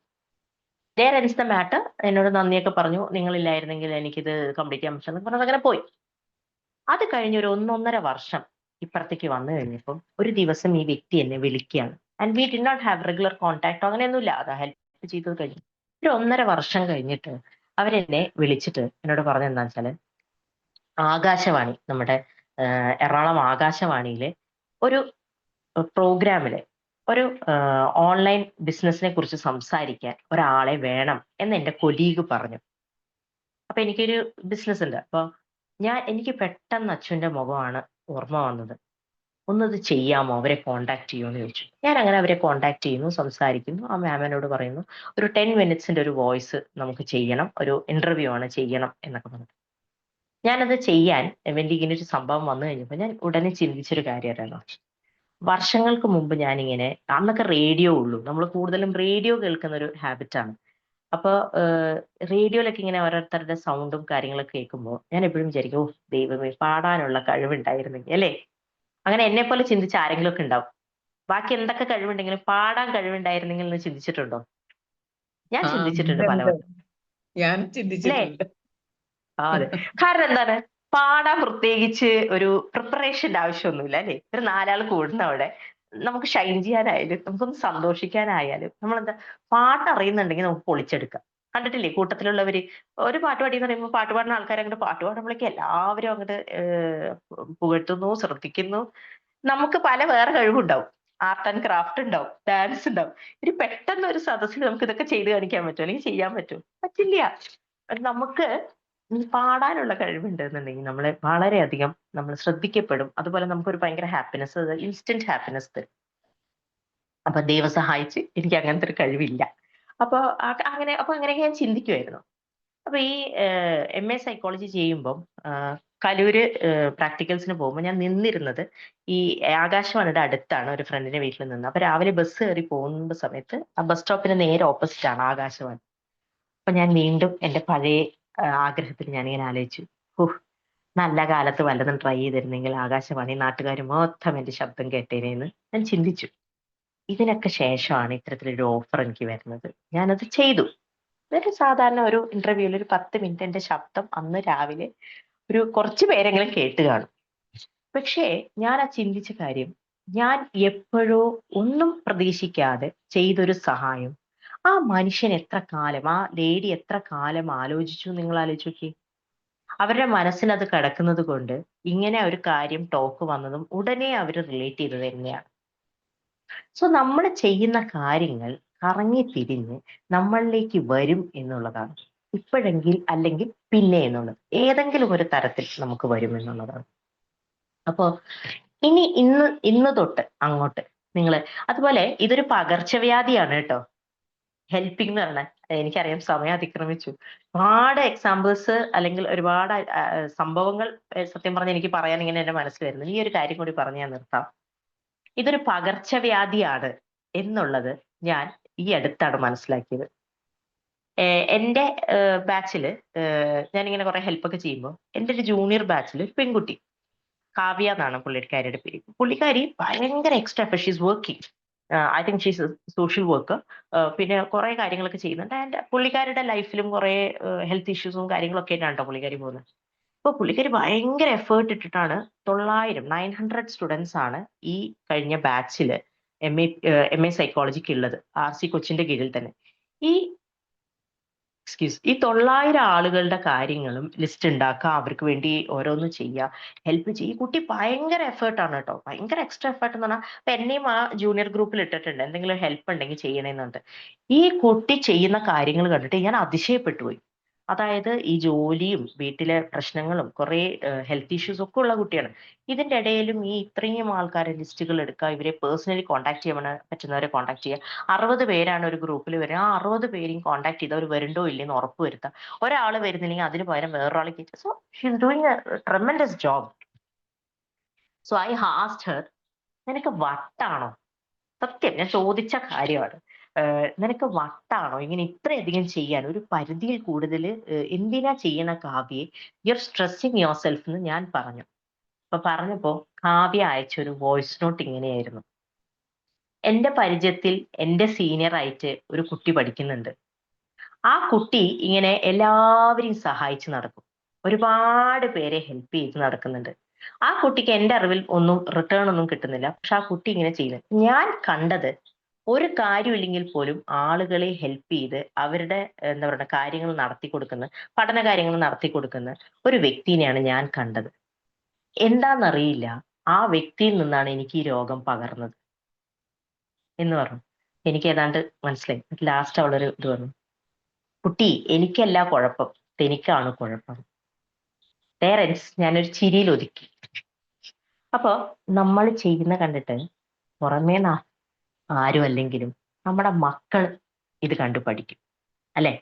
there ends the matter. എന്നോട് നന്ദിയൊക്കെ പറഞ്ഞു, നിങ്ങളില്ലായിരുന്നെങ്കിൽ എനിക്കിത് കംപ്ലീറ്റ് ചെയ്യാൻ പറ്റുമെന്ന് പറഞ്ഞത് അങ്ങനെ പോയി. അത് കഴിഞ്ഞ് ഒരു 1.5 വർഷം ഇപ്പുറത്തേക്ക് വന്നു കഴിഞ്ഞപ്പോൾ ഒരു ദിവസം ഈ വ്യക്തി എന്നെ വിളിക്കുകയാണ്. And we did not have regular contact, അങ്ങനെയൊന്നുമില്ല. അത് ഹെൽപ്പ് ചെയ്തത് കഴിഞ്ഞു. ഒരു 1.5 വർഷം കഴിഞ്ഞിട്ട് അവരെന്നെ വിളിച്ചിട്ട് എന്നോട് പറഞ്ഞത് എന്താ വെച്ചാല്, ആകാശവാണി, നമ്മുടെ എറണാകുളം ആകാശവാണിയിലെ ഒരു പ്രോഗ്രാമില് ഒരു ഓൺലൈൻ ബിസിനസിനെ കുറിച്ച് സംസാരിക്കാൻ ഒരാളെ വേണം എന്ന് എന്റെ കൊലീഗ് പറഞ്ഞു. അപ്പൊ എനിക്കൊരു ബിസിനസ് ഉണ്ട്. അപ്പൊ എനിക്ക് പെട്ടെന്ന് അച്ഛൻ്റെ മുഖമാണ് ഓർമ്മ വന്നത്. ഒന്നത് ചെയ്യാമോ, അവരെ കോണ്ടാക്ട് ചെയ്യുമെന്ന് ചോദിച്ചു. ഞാൻ അങ്ങനെ അവരെ കോണ്ടാക്ട് ചെയ്യുന്നു, സംസാരിക്കുന്നു. ആ മാമിനോട് പറയുന്നു ഒരു 10 മിനിറ്റ്സിന്റെ ഒരു വോയിസ് നമുക്ക് ചെയ്യണം, ഒരു ഇന്റർവ്യൂ ആണ്, ചെയ്യണം എന്നൊക്കെ പറഞ്ഞു. ഞാനത് ചെയ്യാൻ വേണ്ടി ഇങ്ങനെ ഒരു സംഭവം വന്നു കഴിഞ്ഞപ്പോൾ ഞാൻ ഉടനെ ചിന്തിച്ചൊരു കാര്യമായിരുന്നു. വർഷങ്ങൾക്ക് മുമ്പ് ഞാനിങ്ങനെ, അന്നൊക്കെ റേഡിയോ ഉള്ളൂ, നമ്മൾ കൂടുതലും റേഡിയോ കേൾക്കുന്ന ഒരു ഹാബിറ്റാണ്. അപ്പൊ റേഡിയോയിലൊക്കെ ഇങ്ങനെ ഓരോരുത്തരുടെ സൗണ്ടും കാര്യങ്ങളൊക്കെ കേൾക്കുമ്പോൾ ഞാൻ എപ്പോഴും വിചാരിക്കും, ഓ ദൈവമേ, പാടാനുള്ള കഴിവുണ്ടായിരുന്നെങ്കിൽ അല്ലേ. അങ്ങനെ എന്നെ പോലെ ചിന്തിച്ച ആരെങ്കിലും ഒക്കെ ഉണ്ടാവും. ബാക്കി എന്തൊക്കെ കഴിവുണ്ടെങ്കിലും പാടാൻ കഴിവുണ്ടായിരുന്നെങ്കിൽ എന്ന് ചിന്തിച്ചിട്ടുണ്ടോ? ഞാൻ ചിന്തിച്ചിട്ടുണ്ട് പലവട്ടം. ഞാൻ അല്ലേ? ചിന്തിച്ചിട്ടുണ്ട്. അതെ. കാരണം എന്താണ്, പാടാൻ പ്രത്യേകിച്ച് ഒരു പ്രിപ്പറേഷന്റെ ആവശ്യമൊന്നുമില്ല അല്ലേ. ഒരു 4 ആൾ കൂടുന്ന അവിടെ നമുക്ക് ഷൈൻ ചെയ്യാനായാലും നമുക്കൊന്ന് സന്തോഷിക്കാനായാലും നമ്മളെന്താ, പാട്ട് അറിയുന്നുണ്ടെങ്കിൽ നമുക്ക് പൊളിച്ചെടുക്കാം. കണ്ടിട്ടില്ലേ കൂട്ടത്തിലുള്ളവര് ഒരു പാട്ട് പാടി എന്ന് പറയുമ്പോൾ പാട്ട് പാടുന്ന ആൾക്കാർ അങ്ങോട്ട് പാട്ട് പാടുമ്പോഴേക്കും എല്ലാവരും അങ്ങോട്ട് പുകഴ്ത്തുന്നു, ശ്രദ്ധിക്കുന്നു. നമുക്ക് പല വേറെ കഴിവുണ്ടാവും, ആർട്ട് ആൻഡ് ക്രാഫ്റ്റ് ഉണ്ടാവും, ഡാൻസ് ഉണ്ടാവും. ഇനി പെട്ടെന്ന് ഒരു സദസ്സിൽ നമുക്ക് ഇതൊക്കെ ചെയ്ത് കാണിക്കാൻ പറ്റുമോ, അല്ലെങ്കിൽ ചെയ്യാൻ പറ്റുമോ? പറ്റില്ല. നമുക്ക് പാടാനുള്ള കഴിവുണ്ട് എന്നുണ്ടെങ്കിൽ നമ്മളെ വളരെയധികം നമ്മൾ ശ്രദ്ധിക്കപ്പെടും. അതുപോലെ നമുക്കൊരു ഭയങ്കര ഹാപ്പിനെസ്, ഇൻസ്റ്റന്റ് ഹാപ്പിനെസ് തരും. അപ്പൊ ദൈവം സഹായിച്ച് എനിക്ക് അങ്ങനത്തെ ഒരു കഴിവില്ല. അപ്പൊ അങ്ങനെയൊക്കെ ഞാൻ ചിന്തിക്കുമായിരുന്നു. അപ്പൊ ഈ MA സൈക്കോളജി ചെയ്യുമ്പം കലൂര് പ്രാക്ടിക്കൽസിന് പോകുമ്പോൾ ഞാൻ നിന്നിരുന്നത് ഈ ആകാശവാണിയുടെ അടുത്താണ്, ഒരു ഫ്രണ്ടിന്റെ വീട്ടിൽ നിന്ന്. അപ്പൊ രാവിലെ ബസ് കയറി പോകുന്ന സമയത്ത് ആ ബസ് സ്റ്റോപ്പിന് നേരെ ഓപ്പോസിറ്റ് ആണ് ആകാശവാണി. അപ്പൊ ഞാൻ വീണ്ടും എന്റെ പഴയ ആഗ്രഹത്തിൽ ഞാനിങ്ങനെ ആലോചിച്ചു, നല്ല കാലത്ത് വല്ലതും ട്രൈ ചെയ്തിരുന്നെങ്കിൽ ആകാശവാണി നാട്ടുകാർ മൊത്തം എന്റെ ശബ്ദം കേട്ടേനെന്ന് ഞാൻ ചിന്തിച്ചു. ഇതിനൊക്കെ ശേഷമാണ് ഇത്തരത്തിലൊരു ഓഫർ എനിക്ക് വരുന്നത്. ഞാനത് ചെയ്തു. ഒരു സാധാരണ ഒരു ഇന്റർവ്യൂവിൽ ഒരു 10 മിനിറ്റ് എന്റെ ശബ്ദം അന്ന് രാവിലെ ഒരു കുറച്ച് പേരെങ്കിലും കേട്ട് കാണും. പക്ഷേ ഞാൻ ആ ചിന്തിച്ച കാര്യം, ഞാൻ എപ്പോഴോ ഒന്നും പ്രതീക്ഷിക്കാതെ ചെയ്തൊരു സഹായം ആ മനുഷ്യൻ എത്ര കാലം, ആ ലേഡി എത്ര കാലം ആലോചിച്ചു, നിങ്ങൾ ആലോചിച്ച് നോക്കി. അവരുടെ മനസ്സിനത് കിടക്കുന്നത് കൊണ്ട് ഇങ്ങനെ ഒരു കാര്യം ടോക്ക് വന്നതും ഉടനെ അവർ റിലേറ്റ് ചെയ്ത് തന്നെയാണ്. സോ നമ്മൾ ചെയ്യുന്ന കാര്യങ്ങൾ കറങ്ങി തിരിഞ്ഞ് നമ്മളിലേക്ക് വരും എന്നുള്ളതാണ്. ഇപ്പോഴെങ്കിൽ അല്ലെങ്കിൽ പിന്നെ എന്നുള്ളത്, ഏതെങ്കിലും ഒരു തരത്തിൽ നമുക്ക് വരും എന്നുള്ളതാണ്. അപ്പോ ഇനി ഇന്ന് തൊട്ട് അങ്ങോട്ട് നിങ്ങൾ, അതുപോലെ ഇതൊരു പകർച്ചവ്യാധിയാണ് കേട്ടോ, ഹെൽപ്പിംഗ് എന്ന് പറഞ്ഞാൽ. എനിക്കറിയാം സമയം അതിക്രമിച്ചു. ഒരുപാട് എക്സാമ്പിൾസ് അല്ലെങ്കിൽ ഒരുപാട് സംഭവങ്ങൾ സത്യം പറഞ്ഞാൽ എനിക്ക് പറയാൻ ഇങ്ങനെ എന്റെ മനസ്സിൽ വരുന്നു. ഈ ഒരു കാര്യം കൂടി പറഞ്ഞ് ഞാൻ നിർത്താം. ഇതൊരു പകർച്ചവ്യാധിയാണ് എന്നുള്ളത് ഞാൻ ഈ അടുത്താണ് മനസ്സിലാക്കിയത്. എന്റെ ബാച്ചില് ഞാനിങ്ങനെ കുറെ ഹെൽപ്പൊക്കെ ചെയ്യുമ്പോൾ എൻ്റെ ഒരു ജൂനിയർ ബാച്ചിൽ ഒരു പെൺകുട്ടി, കാവ്യ എന്നാണ് പുള്ളിക്കാരിയുടെ പേര്. പുള്ളിക്കാരി ഭയങ്കര extra, she's working, I think she's social worker. പിന്നെ കുറെ കാര്യങ്ങളൊക്കെ ചെയ്യുന്നുണ്ട്. ആൻഡ് പുള്ളിക്കാരുടെ ലൈഫിലും കുറെ ഹെൽത്ത് ഇഷ്യൂസും കാര്യങ്ങളൊക്കെ ആയിട്ടാണ് കേട്ടോ പുള്ളിക്കാരി പോകുന്നത്. അപ്പൊ പുള്ളിക്കാരി ഭയങ്കര എഫേർട്ട് ഇട്ടിട്ടാണ് 900 സ്റ്റുഡൻസ് ആണ് ഈ കഴിഞ്ഞ ബാച്ചില് MA സൈക്കോളജിക്ക് ഉള്ളത്, RC കൊച്ചിന്റെ കീഴിൽ തന്നെ. ഈ 900 ആളുകളുടെ കാര്യങ്ങളും ലിസ്റ്റ് ഉണ്ടാക്കുക, അവർക്ക് വേണ്ടി ഓരോന്ന് ചെയ്യുക, ഹെൽപ്പ് ചെയ്യുക. ഈ കുട്ടി ഭയങ്കര എഫേർട്ടാണ് കേട്ടോ, ഭയങ്കര എക്സ്ട്രാ എഫേർട്ട് എന്ന് പറഞ്ഞാൽ. അപ്പൊ എന്നെയും ആ ജൂനിയർ ഗ്രൂപ്പിൽ ഇട്ടിട്ടുണ്ട്, എന്തെങ്കിലും ഹെൽപ്പ് ഉണ്ടെങ്കിൽ ചെയ്യണമെന്നുണ്ട്. ഈ കുട്ടി ചെയ്യുന്ന കാര്യങ്ങൾ കണ്ടിട്ട് ഞാൻ അതിശയപ്പെട്ടു പോയി. അതായത് ഈ ജോലിയും വീട്ടിലെ പ്രശ്നങ്ങളും കുറെ ഹെൽത്ത് ഇഷ്യൂസ് ഒക്കെ ഉള്ള കുട്ടിയാണ്. ഇതിന്റെ ഇടയിലും ഈ ഇത്രയും ആൾക്കാരെ ലിസ്റ്റുകൾ എടുക്കുക, ഇവരെ പേഴ്സണലി കോൺടാക്ട് ചെയ്യാൻ പറ്റുന്നവരെ കോൺടാക്ട് ചെയ്യുക. 60 പേരാണ് ഒരു ഗ്രൂപ്പിൽ വരിക. ആ 60 പേരെയും കോൺടാക്ട് ചെയ്ത് അവർ വരുന്നുണ്ടോ ഇല്ലെന്ന് ഉറപ്പ് വരുത്തുക. ഒരാൾ വരുന്നില്ലെങ്കിൽ അതിന് പകരം വേറൊരാളെ കയറ്റുക. So she is doing a tremendous job. So I asked her, നിനക്ക് വട്ടാണോ? സത്യം ഞാൻ ചോദിച്ച കാര്യമാണ്. നിനക്ക് വട്ടാണോ ഇങ്ങനെ ഇത്രയധികം ചെയ്യാൻ? ഒരു പരിധിയിൽ കൂടുതൽ എന്തിനാ ചെയ്യണ കാവ്യെ? യുവർ സ്ട്രെസ്സിങ് യുവർ സെൽഫ് എന്ന് ഞാൻ പറഞ്ഞു. അപ്പൊ പറഞ്ഞപ്പോ കാവ്യ അയച്ചൊരു വോയിസ് നോട്ട് ഇങ്ങനെയായിരുന്നു: എന്റെ പരിചയത്തിൽ എന്റെ സീനിയർ ആയിട്ട് ഒരു കുട്ടി പഠിക്കുന്നുണ്ട്. ആ കുട്ടി ഇങ്ങനെ എല്ലാവരെയും സഹായിച്ച് നടക്കും. ഒരുപാട് പേരെ ഹെൽപ്പ് ചെയ്ത് നടക്കുന്നുണ്ട്. ആ കുട്ടിക്ക് എന്റെ അറിവിൽ ഒന്നും റിട്ടേൺ ഒന്നും കിട്ടുന്നില്ല. പക്ഷെ ആ കുട്ടി ഇങ്ങനെ ചെയ്യുന്നത് ഞാൻ കണ്ടത്, ഒരു കാര്യമില്ലെങ്കിൽ പോലും ആളുകളെ ഹെൽപ്പ് ചെയ്ത് അവരുടെ എന്താ പറയുക കാര്യങ്ങൾ നടത്തി കൊടുക്കുന്ന, പഠന കാര്യങ്ങൾ നടത്തി കൊടുക്കുന്ന ഒരു വ്യക്തിനെയാണ് ഞാൻ കണ്ടത്. എന്താണെന്നറിയില്ല, ആ വ്യക്തിയിൽ നിന്നാണ് എനിക്ക് ഈ രോഗം പകർന്നത് എന്ന് പറഞ്ഞു. എനിക്ക് ഏതാണ്ട് മനസ്സിലായി. ലാസ്റ്റ് അവളൊരു ഇത് പറഞ്ഞു, കുട്ടി എനിക്കല്ല കുഴപ്പം, തനിക്കാണ് കുഴപ്പം. പേരൻസ്, ഞാനൊരു ചിരിയിൽ ഒതുക്കി. അപ്പൊ നമ്മൾ ചെയ്യുന്ന കണ്ടിട്ട് പുറമേ ആരും അല്ലെങ്കിലും നമ്മുടെ മക്കൾ ഇത് കണ്ടു പഠിക്കും, അല്ലെ?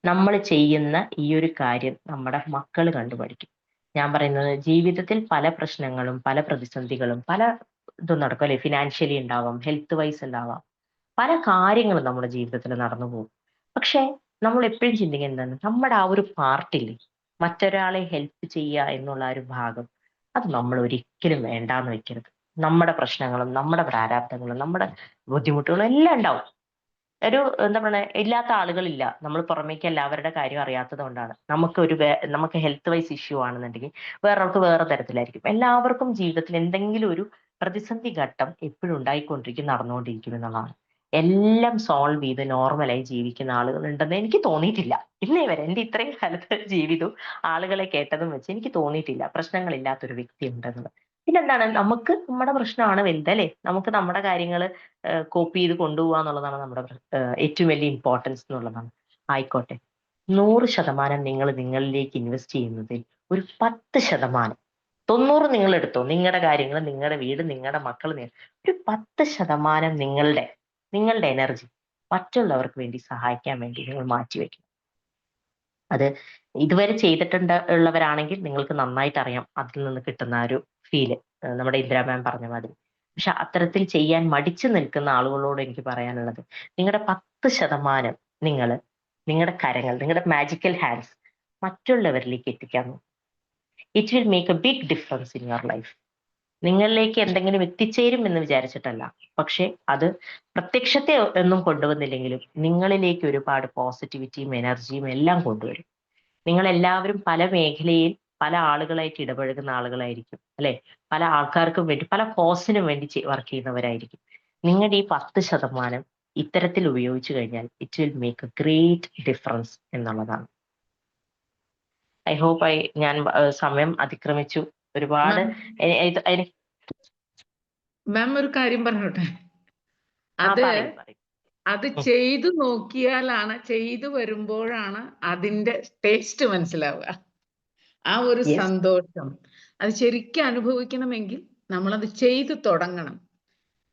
നമ്മൾ ചെയ്യുന്ന ഈ ഒരു കാര്യം നമ്മുടെ മക്കൾ കണ്ടു പഠിക്കും. ഞാൻ പറയുന്നത്, ജീവിതത്തിൽ പല പ്രശ്നങ്ങളും പല പ്രതിസന്ധികളും പല ഇതും നടക്കും, അല്ലെ? ഫിനാൻഷ്യലി ഉണ്ടാവാം, ഹെൽത്ത് വൈസ് ഉണ്ടാവാം, പല കാര്യങ്ങളും നമ്മുടെ ജീവിതത്തിൽ നടന്നു പോകും. പക്ഷെ നമ്മൾ എപ്പോഴും ചിന്തിക്കുന്നത് എന്താണ്, നമ്മുടെ ആ ഒരു പാർട്ടില്ലേ, മറ്റൊരാളെ ഹെൽപ്പ് ചെയ്യുക എന്നുള്ള ആ ഒരു ഭാഗം, അത് നമ്മൾ ഒരിക്കലും വേണ്ടാന്ന് വെക്കരുത്. നമ്മുടെ പ്രശ്നങ്ങളും നമ്മുടെ പ്രാരാബ്ദങ്ങളും നമ്മുടെ ബുദ്ധിമുട്ടുകളും എല്ലാം ഉണ്ടാവും. ഒരു എന്താ പറയുക, ഇല്ലാത്ത ആളുകളില്ല. നമ്മൾ പുറമേക്ക് എല്ലാവരുടെ കാര്യം അറിയാത്തത് കൊണ്ടാണ്. നമുക്ക് ഹെൽത്ത് വൈസ് ഇഷ്യൂ ആണെന്നുണ്ടെങ്കിൽ വേറൊരാൾക്ക് വേറെ തരത്തിലായിരിക്കും. എല്ലാവർക്കും ജീവിതത്തിൽ എന്തെങ്കിലും ഒരു പ്രതിസന്ധി ഘട്ടം എപ്പോഴും ഉണ്ടായിക്കൊണ്ടിരിക്കും, നടന്നുകൊണ്ടിരിക്കും എന്നുള്ളതാണ്. എല്ലാം സോൾവ് ചെയ്ത് നോർമലായി ജീവിക്കുന്ന ആളുകൾ ഉണ്ടെന്ന് എനിക്ക് തോന്നിയിട്ടില്ല ഇന്നേ വരെ. എന്റെ ഇത്രയും കാലത്ത് ജീവിതവും ആളുകളെ കേട്ടതും വെച്ച് എനിക്ക് തോന്നിയിട്ടില്ല പ്രശ്നങ്ങളില്ലാത്തൊരു വ്യക്തി ഉണ്ടെന്നുള്ളത്. പിന്നെന്താണ്, നമുക്ക് നമ്മുടെ പ്രശ്നമാണ് വലുതല്ലേ. നമുക്ക് നമ്മുടെ കാര്യങ്ങൾ കോപ്പി ചെയ്ത് കൊണ്ടുപോകുക എന്നുള്ളതാണ് നമ്മുടെ ഏറ്റവും വലിയ ഇമ്പോർട്ടൻസ് എന്നുള്ളതാണ്. ആയിക്കോട്ടെ, 100% നിങ്ങൾ നിങ്ങളിലേക്ക് ഇൻവെസ്റ്റ് ചെയ്യുന്നതിൽ ഒരു 10%, 90 നിങ്ങൾ എടുത്തോ, നിങ്ങളുടെ കാര്യങ്ങൾ, നിങ്ങളുടെ വീട്, നിങ്ങളുടെ മക്കൾ, ഒരു 10% നിങ്ങളുടെ എനർജി മറ്റുള്ളവർക്ക് വേണ്ടി സഹായിക്കാൻ വേണ്ടി നിങ്ങൾ മാറ്റിവെക്കണം. അത് ഇതുവരെ ഉള്ളവരാണെങ്കിൽ നിങ്ങൾക്ക് നന്നായിട്ട് അറിയാം അതിൽ നിന്ന് കിട്ടുന്ന ഒരു ഫീല്, നമ്മുടെ ഇന്ദിരാ മാം പറഞ്ഞ മാതിരി. പക്ഷെ അത്തരത്തിൽ ചെയ്യാൻ മടിച്ചു നിൽക്കുന്ന ആളുകളോട് എനിക്ക് പറയാനുള്ളത്, നിങ്ങളുടെ 10% നിങ്ങൾ നിങ്ങളുടെ കരങ്ങൾ, നിങ്ങളുടെ മാജിക്കൽ ഹാൻഡ്സ് മറ്റുള്ളവരിലേക്ക് എത്തിക്കാൻ നോക്കും. It will make a big difference in your life. നിങ്ങളിലേക്ക് എന്തെങ്കിലും എത്തിച്ചേരും എന്ന് വിചാരിച്ചിട്ടല്ല, പക്ഷെ അത് പ്രത്യക്ഷത്തെ ഒന്നും കൊണ്ടുവന്നില്ലെങ്കിലും നിങ്ങളിലേക്ക് ഒരുപാട് പോസിറ്റിവിറ്റിയും എനർജിയും എല്ലാം കൊണ്ടുവരും. നിങ്ങൾ എല്ലാവരും പല മേഖലയിൽ പല ആളുകളായിട്ട് ഇടപഴകുന്ന ആളുകളായിരിക്കും, അല്ലെ? പല ആൾക്കാർക്കും വേണ്ടി, പല കോസിനും വേണ്ടി വർക്ക് ചെയ്യുന്നവരായിരിക്കും. നിങ്ങളുടെ ഈ 10% ഇത്തരത്തിൽ ഉപയോഗിച്ചു കഴിഞ്ഞാൽ it will make A great difference എന്നുള്ളതാണ്. ഐ ഹോപ്പ് ഞാൻ സമയം അതിക്രമിച്ചു ഒരുപാട്. മാം ഒരു കാര്യം പറഞ്ഞോട്ടെ, അത് അത് ചെയ്തു നോക്കിയാലാണ്, ചെയ്തു വരുമ്പോഴാണ് അതിന്റെ ടേസ്റ്റ് മനസ്സിലാവുക. ആ ഒരു Yes. സന്തോഷം അത് ശരിക്കും അനുഭവിക്കണമെങ്കിൽ നമ്മളത് ചെയ്തു തുടങ്ങണം.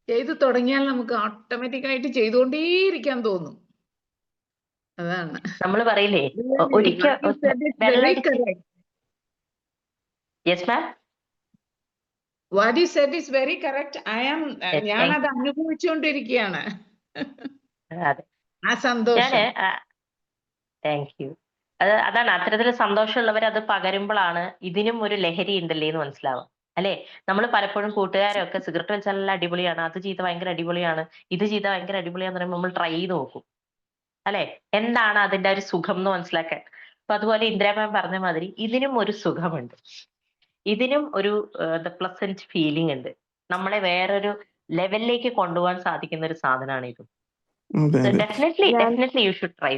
ചെയ്തു തുടങ്ങിയാൽ നമുക്ക് ഓട്ടോമാറ്റിക് ആയിട്ട് ചെയ്തുകൊണ്ടേയിരിക്കാൻ തോന്നും. അതാണ് നമ്മൾ പറയില്ലേ, ഒരിക്കൽ yes ma'am, what you said is very correct. ഞാനത് അനുഭവിച്ചുകൊണ്ടിരിക്കുകയാണ് അതെ, ആ സന്തോഷം. Thank you. അതാണ്, അത്തരത്തിൽ സന്തോഷമുള്ളവർ അത് പകരുമ്പോഴാണ് ഇതിനും ഒരു ലഹരി ഉണ്ടല്ലേ എന്ന് മനസ്സിലാവും, അല്ലെ? നമ്മൾ പലപ്പോഴും കൂട്ടുകാരൊക്കെ സിഗരറ്റ് വലിച്ചാൽ നല്ല അടിപൊളിയാണ്, അത് ചെയ്ത ഭയങ്കര അടിപൊളിയാണ്, ഇത് ചെയ്ത ഭയങ്കര അടിപൊളിയാന്ന് പറയുമ്പോൾ നമ്മൾ ട്രൈ ചെയ്ത് നോക്കും, അല്ലെ? എന്താണ് അതിന്റെ ഒരു സുഖം എന്ന് മനസ്സിലാക്കാൻ. അപ്പൊ അതുപോലെ ഇന്ദിരാ മാം പറഞ്ഞ മാതിരി ഇതിനും ഒരു സുഖമുണ്ട്, ഇതിനും ഒരു പ്ലസന്റ് ഫീലിംഗ് ഉണ്ട്. നമ്മളെ വേറൊരു ലെവലിലേക്ക് കൊണ്ടുപോകാൻ സാധിക്കുന്ന ഒരു സാധനമാണ് ഇത്. Definitely you should try.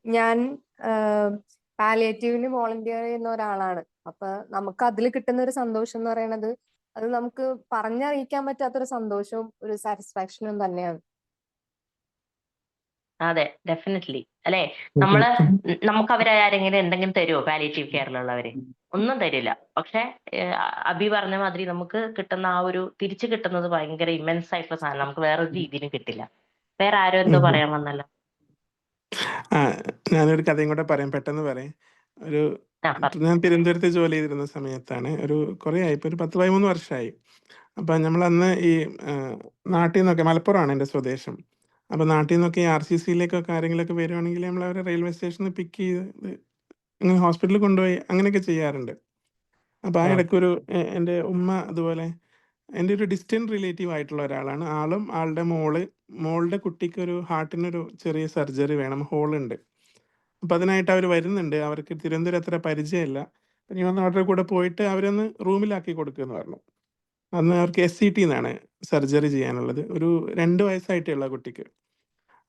ഞാൻ പാലിയേറ്റീവിന് വോളണ്ടിയർ ചെയ്യുന്ന ഒരാളാണ്. അപ്പൊ നമുക്ക് അതിൽ കിട്ടുന്ന ഒരു സന്തോഷം എന്ന് പറയുന്നത്, അത് നമുക്ക് പറഞ്ഞറിയിക്കാൻ പറ്റാത്തൊരു സന്തോഷവും ഒരു സാറ്റിസ്ഫാക്ഷനും തന്നെയാണ്. അതെ, ഡെഫിനറ്റ്ലി, അല്ലെ? നമുക്ക് അവരാരെങ്കിലും എന്തെങ്കിലും തരുമോ? പാലിയേറ്റീവ് കെയറിലുള്ളവര് ഒന്നും തരില്ല. പക്ഷെ അബി പറഞ്ഞ മാതിരി നമുക്ക് കിട്ടുന്ന ആ ഒരു തിരിച്ചു കിട്ടുന്നത് ഭയങ്കര ഇമ്മൻസ് ആയിട്ടുള്ള സാധനം, നമുക്ക് വേറൊരു രീതിയിലും കിട്ടില്ല. വേറെ ആരോ എന്തോ പറയാൻ വന്നല്ലോ. ഞാനൊരു കഥയും കൂടെ പറയാം, പെട്ടെന്ന് പറയാം. ഞാൻ തിരുവനന്തപുരത്ത് ജോലി ചെയ്തിരുന്ന സമയത്താണ്, കുറെ ആയി, ഇപ്പൊ ഒരു 10-13 വർഷമായി. അപ്പൊ നമ്മൾ അന്ന് ഈ നാട്ടിൽ നിന്നൊക്കെ, മലപ്പുറമാണ് എൻ്റെ സ്വദേശം. അപ്പൊ നാട്ടിൽ നിന്നൊക്കെ ഈ RCCയിലേക്കൊക്കെ ആരെങ്കിലുമൊക്കെ വരുവാണെങ്കിൽ നമ്മൾ അവരെ റെയിൽവേ സ്റ്റേഷനിൽ പിക്ക് ചെയ്ത് അങ്ങനെ ഹോസ്പിറ്റലിൽ കൊണ്ടുപോയി അങ്ങനെയൊക്കെ ചെയ്യാറുണ്ട്. അപ്പൊ ആ ഇടയ്ക്കൊരു എൻ്റെ ഉമ്മ അതുപോലെ എൻ്റെ ഒരു ഡിസ്റ്റന്റ് റിലേറ്റീവ് ആയിട്ടുള്ള ഒരാളാണ്. ആളും ആളുടെ മോളുടെ കുട്ടിക്ക് ഒരു ഹാർട്ടിനൊരു ചെറിയ സർജറി വേണം, ഹോളുണ്ട്. അപ്പം അതിനായിട്ട് അവർ വരുന്നുണ്ട്. അവർക്ക് തിരുവനന്തപുരം അത്ര പരിചയമില്ല. അപ്പം ഞാൻ ഒന്ന് അവരുടെ കൂടെ പോയിട്ട് അവരൊന്ന് റൂമിലാക്കി കൊടുക്കുമെന്ന് പറഞ്ഞു. അന്ന് അവർക്ക് SCT എന്നാണ് സർജറി ചെയ്യാനുള്ളത്. ഒരു 2 വയസ്സായിട്ടേ ഉള്ള കുട്ടിക്ക്.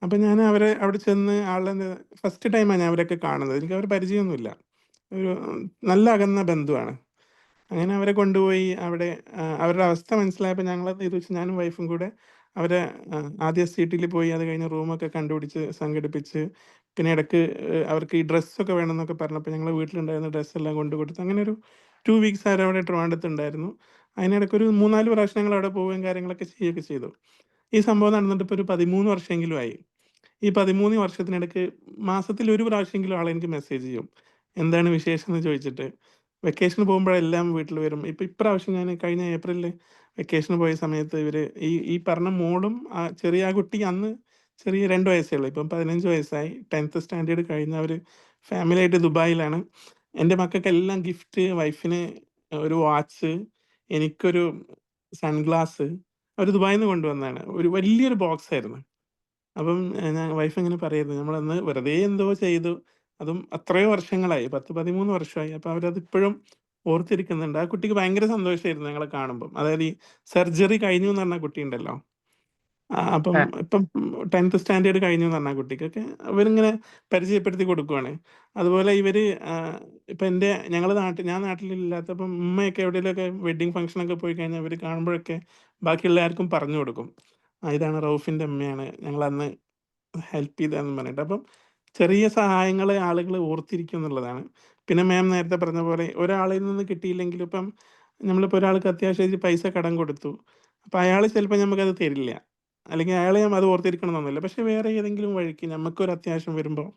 അപ്പം ഞാൻ അവിടെ ചെന്ന് ആളുടെ ഫസ്റ്റ് ടൈമാണ് ഞാൻ അവരൊക്കെ കാണുന്നത്. എനിക്ക് അവർ പരിചയമൊന്നുമില്ല. ഒരു നല്ല അകന്ന ബന്ധുവാണ്. അങ്ങനെ അവരെ കൊണ്ടുപോയി അവിടെ അവരുടെ അവസ്ഥ മനസ്സിലായപ്പോൾ ഞങ്ങളത് ഇത് വെച്ച് ഞാനും വൈഫും കൂടെ അവരെ ആദ്യം SCTയിൽ പോയി, അത് കഴിഞ്ഞ് റൂമൊക്കെ കണ്ടുപിടിച്ച് സംഘടിപ്പിച്ച്, പിന്നെ ഇടയ്ക്ക് അവർക്ക് ഈ ഡ്രസ്സൊക്കെ വേണമെന്നൊക്കെ പറഞ്ഞപ്പോൾ ഞങ്ങൾ വീട്ടിലുണ്ടായിരുന്ന ഡ്രസ്സെല്ലാം കൊണ്ടു കൊടുത്തു. അങ്ങനെ ഒരു 2 വീക്സ് അവരവിടെ ട്രിവാൻഡ്രത്തുണ്ടായിരുന്നു. അതിനിടയ്ക്ക് ഒരു 3-4 പ്രാവശ്യം ഞങ്ങൾ അവിടെ പോവുകയും കാര്യങ്ങളൊക്കെ ചെയ്യുകയൊക്കെ ചെയ്തു. ഈ സംഭവം നടന്നിട്ട് ഇപ്പോൾ ഒരു 13 വർഷമെങ്കിലും ആയി. ഈ 13 വർഷത്തിനിടയ്ക്ക് മാസത്തിൽ ഒരു പ്രാവശ്യമെങ്കിലും ആളെനിക്ക് മെസ്സേജ് ചെയ്യും, എന്താണ് വിശേഷം എന്ന് ചോദിച്ചിട്ട്. വെക്കേഷന് പോകുമ്പോഴെല്ലാം വീട്ടിൽ വരും. ഇപ്രാവശ്യം ഞാൻ കഴിഞ്ഞ ഏപ്രിലിൽ വെക്കേഷന് പോയ സമയത്ത് ഈ പറഞ്ഞ മോളും ചെറിയ ആ കുട്ടി അന്ന് ചെറിയ 2 വയസ്സേ ഉള്ളൂ. ഇപ്പം 15 വയസ്സായി. 10th സ്റ്റാൻഡേർഡ് കഴിഞ്ഞ അവർ ഫാമിലിയായിട്ട് ദുബായിലാണ്. എൻ്റെ മക്കൾക്കെല്ലാം ഗിഫ്റ്റ്, വൈഫിന് ഒരു വാച്ച്, എനിക്കൊരു സൺഗ്ലാസ് അവർ ദുബായിൽ നിന്ന് കൊണ്ടുവന്നതാണ്. ഒരു വലിയൊരു ബോക്സ് ആയിരുന്നു. അപ്പം ഞാൻ വൈഫ് ഇങ്ങനെ പറയായിരുന്നു, നമ്മളന്ന് വെറുതെ എന്തോ ചെയ്തു, അതും അത്രയോ വർഷങ്ങളായി, 10-13 വർഷമായി. അപ്പോൾ അവരത് ഇപ്പോഴും ഓർത്തിരിക്കുന്നുണ്ട്. ആ കുട്ടിക്ക് ഭയങ്കര സന്തോഷമായിരുന്നു ഞങ്ങളെ കാണുമ്പം. അതായത് ഈ സർജറി കഴിഞ്ഞു എന്ന് പറഞ്ഞ കുട്ടി ഉണ്ടല്ലോ, അപ്പം ആ. ഇപ്പം 10th സ്റ്റാൻഡേർഡ് കഴിഞ്ഞു എന്ന് പറഞ്ഞ കുട്ടിക്കൊക്കെ അവരിങ്ങനെ പരിചയപ്പെടുത്തി കൊടുക്കുവാണ്. അതുപോലെ ഇപ്പം ഞാൻ നാട്ടിലില്ലാത്തപ്പം ഉമ്മയൊക്കെ എവിടെയെങ്കിലുമൊക്കെ വെഡ്ഡിങ് ഫംഗ്ഷനൊക്കെ പോയി കഴിഞ്ഞാൽ ഇവർ കാണുമ്പോഴൊക്കെ ബാക്കി എല്ലാവർക്കും പറഞ്ഞു കൊടുക്കും, ഇതാണ് റൌഫിൻ്റെ അമ്മയാണ്, ഞങ്ങളന്ന് ഹെൽപ്പ് ചെയ്തതെന്ന് പറഞ്ഞിട്ട്. അപ്പം ചെറിയ സഹായങ്ങൾ ആളുകൾ ഓർത്തിരിക്കും എന്നുള്ളതാണ്. പിന്നെ മാം നേരത്തെ പറഞ്ഞ പോലെ ഒരാളിൽ നിന്ന് കിട്ടിയില്ലെങ്കിലും ഇപ്പം നമ്മളിപ്പോൾ ഒരാൾക്ക് അത്യാവശ്യം പൈസ കടം കൊടുത്തു, അപ്പോൾ അയാൾ ചിലപ്പോൾ നമുക്കത് തരില്ല, അല്ലെങ്കിൽ അയാളെ അത് ഓർത്തിരിക്കണം എന്നൊന്നുമില്ല. പക്ഷേ വേറെ ഏതെങ്കിലും വഴിക്ക് നമുക്കൊരു അത്യാവശ്യം വരുമ്പോൾ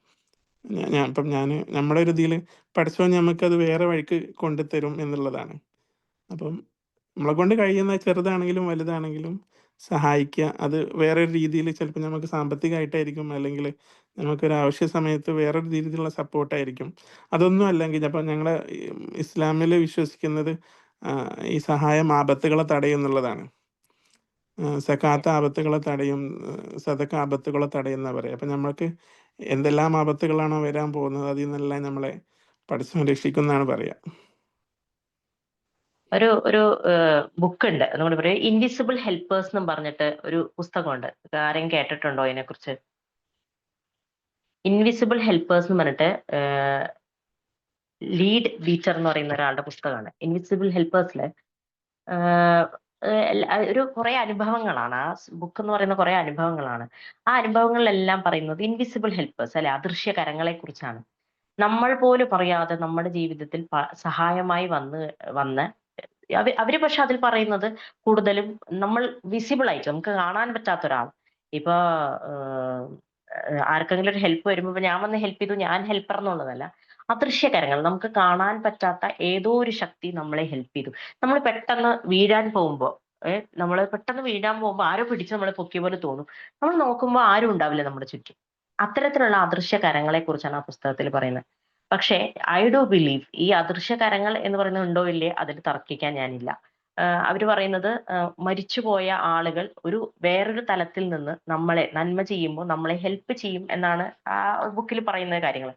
നമ്മുടെ ഒരു ഇതിൽ പഠിച്ചോ നമുക്കത് വേറെ വഴിക്ക് കൊണ്ടുതരും എന്നുള്ളതാണ്. അപ്പം നമ്മളെ കൊണ്ട് കഴിയുന്ന ചെറുതാണെങ്കിലും വലുതാണെങ്കിലും സഹായിക്കുക. അത് വേറൊരു രീതിയിൽ ചിലപ്പോൾ നമുക്ക് സാമ്പത്തികമായിട്ടായിരിക്കും, അല്ലെങ്കിൽ നമുക്കൊരു ആവശ്യ സമയത്ത് വേറൊരു രീതിയിലുള്ള സപ്പോർട്ടായിരിക്കും. അതൊന്നും അല്ലെങ്കിൽ അപ്പം ഞങ്ങൾ ഇസ്ലാമിൽ വിശ്വസിക്കുന്നത് ഈ സഹായം ആപത്തുകളെ തടയും എന്നുള്ളതാണ്. സക്കാത്ത് ആപത്തുകളെ തടയും, സദക്ക ആപത്തുകളെ തടയും എന്നാ പറയുക. അപ്പം നമ്മൾക്ക് എന്തെല്ലാം ആപത്തുകളാണോ വരാൻ പോകുന്നത് അതിൽ നിന്നെല്ലാം നമ്മളെ പടച്ചവൻ രക്ഷിക്കുമെന്നാണ് പറയുക. ഒരു ബുക്ക് ഉണ്ട്, നമ്മൾ പറയും ഇൻവിസിബിൾ ഹെൽപ്പേഴ്സ് എന്നും പറഞ്ഞിട്ട് ഒരു പുസ്തകമുണ്ട്. ആരെങ്കിലും കേട്ടിട്ടുണ്ടോ ഇതിനെക്കുറിച്ച്? ഇൻവിസിബിൾ ഹെൽപ്പേഴ്സ് എന്ന് പറഞ്ഞിട്ട് ലീഡ് ബീച്ചർ എന്ന് പറയുന്ന ഒരാളുടെ പുസ്തകമാണ്. ഇൻവിസിബിൾ ഹെൽപ്പേഴ്സിൽ ഒരു കുറെ അനുഭവങ്ങളാണ്. ആ ബുക്ക് എന്ന് പറയുന്ന കുറെ അനുഭവങ്ങളാണ്. ആ അനുഭവങ്ങളിലെല്ലാം പറയുന്നത് ഇൻവിസിബിൾ ഹെൽപ്പേഴ്സ്, അല്ലെ, അദൃശ്യ കരങ്ങളെ കുറിച്ചാണ്. നമ്മൾ പോലും പറയാതെ നമ്മുടെ ജീവിതത്തിൽ സഹായമായി വന്ന് അവര് പക്ഷെ അതിൽ പറയുന്നത് കൂടുതലും നമ്മൾ വിസിബിൾ ആയിട്ട് നമുക്ക് കാണാൻ പറ്റാത്ത ഒരാൾ. ഇപ്പൊ ആർക്കെങ്കിലും ഒരു ഹെൽപ്പ് വരുമ്പോ ഞാൻ വന്ന് ഹെൽപ്പ് ചെയ്തു, ഞാൻ ഹെൽപ്പർ എന്നുള്ളതല്ല. അദൃശ്യകരങ്ങൾ, നമുക്ക് കാണാൻ പറ്റാത്ത ഏതോ ഒരു ശക്തി നമ്മളെ ഹെൽപ്പ് ചെയ്തു. നമ്മൾ പെട്ടെന്ന് വീഴാൻ പോകുമ്പോ ആരോ പിടിച്ച് നമ്മളെ പൊക്കിയ പോലെ തോന്നും. നമ്മൾ നോക്കുമ്പോൾ ആരും ഉണ്ടാവില്ല നമ്മുടെ ചുറ്റും. അത്തരത്തിലുള്ള അദൃശ്യ കരങ്ങളെ കുറിച്ചാണ് ആ പുസ്തകത്തിൽ പറയുന്നത്. പക്ഷേ ഐ ഡു ബിലീവ് ഈ അദൃശ്യ കരങ്ങൾ എന്ന് പറയുന്നത് ഉണ്ടോ ഇല്ലേ അതിൽ തർക്കിക്കാൻ ഞാനില്ല. അവര് പറയുന്നത് മരിച്ചുപോയ ആളുകൾ വേറൊരു തലത്തിൽ നിന്ന് നമ്മളെ നന്മ ചെയ്യുമ്പോൾ നമ്മളെ ഹെൽപ്പ് ചെയ്യും എന്നാണ് ആ ബുക്കിൽ പറയുന്ന കാര്യങ്ങൾ.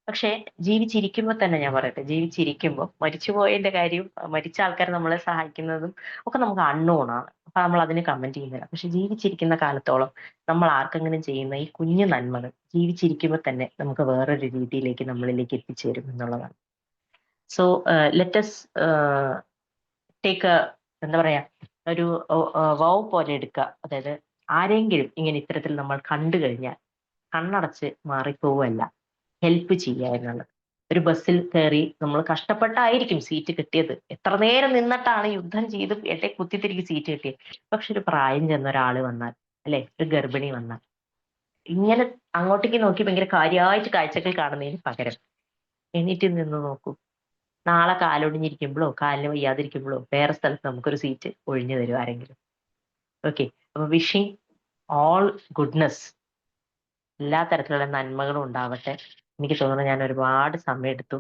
പക്ഷേ ജീവിച്ചിരിക്കുമ്പോൾ തന്നെ ഞാൻ പറയട്ടെ, ജീവിച്ചിരിക്കുമ്പോൾ മരിച്ചുപോയതിന്റെ കാര്യവും മരിച്ച ആൾക്കാർ നമ്മളെ സഹായിക്കുന്നതും ഒക്കെ നമുക്ക് അൺനോൺ ആണ്. അപ്പൊ നമ്മൾ അതിന് കമന്റ് ചെയ്യുന്നില്ല. പക്ഷെ ജീവിച്ചിരിക്കുന്ന കാലത്തോളം നമ്മൾ ആർക്കെങ്കിലും ചെയ്യുന്ന ഈ കുഞ്ഞു നന്മകൾ ജീവിച്ചിരിക്കുമ്പോൾ തന്നെ നമുക്ക് വേറൊരു രീതിയിലേക്ക് നമ്മളിലേക്ക് എത്തിച്ചേരും എന്നുള്ളതാണ്. സോ ലെറ്റസ് ടേക്ക് എന്താ പറയാ, ഒരു വൗ പോലെ എടുക്കുക. അതായത് ആരെങ്കിലും ഇങ്ങനെ ഇത്തരത്തിൽ നമ്മൾ കണ്ടു കഴിഞ്ഞാൽ കണ്ണടച്ച് മാറിപ്പോവല്ല, ഹെൽപ്പ് ചെയ്യുക എന്നുള്ളത്. ഒരു ബസ്സിൽ കയറി നമ്മൾ കഷ്ടപ്പെട്ടായിരിക്കും സീറ്റ് കിട്ടിയത്, എത്ര നേരം നിന്നിട്ടാണ് യുദ്ധം ചെയ്ത് എട്ടെ കുത്തിത്തിരിക്ക് സീറ്റ് കിട്ടിയത്. പക്ഷെ ഒരു പ്രായം ചെന്ന ഒരാള് വന്നാൽ, അല്ലെ, ഒരു ഗർഭിണി വന്നാൽ, ഇങ്ങനെ അങ്ങോട്ടേക്ക് നോക്കി ഭയങ്കര കാര്യമായിട്ട് കാഴ്ചകൾ കാണുന്നതിന് പകരം എണീറ്റ് നിന്ന് നോക്കൂ. നാളെ കാലൊടിഞ്ഞിരിക്കുമ്പോഴോ കാലിന് വയ്യാതിരിക്കുമ്പോഴോ വേറെ സ്ഥലത്ത് നമുക്കൊരു സീറ്റ് ഒഴിഞ്ഞു തരും ആരെങ്കിലും. ഓക്കെ, അപ്പൊ വിഷിങ് ഓൾ ഗുഡ്നസ്, എല്ലാ തരത്തിലുള്ള നന്മകളും ഉണ്ടാവട്ടെ. എനിക്ക് തോന്നുന്നു ഞാൻ ഒരുപാട് സമയം എടുത്തു.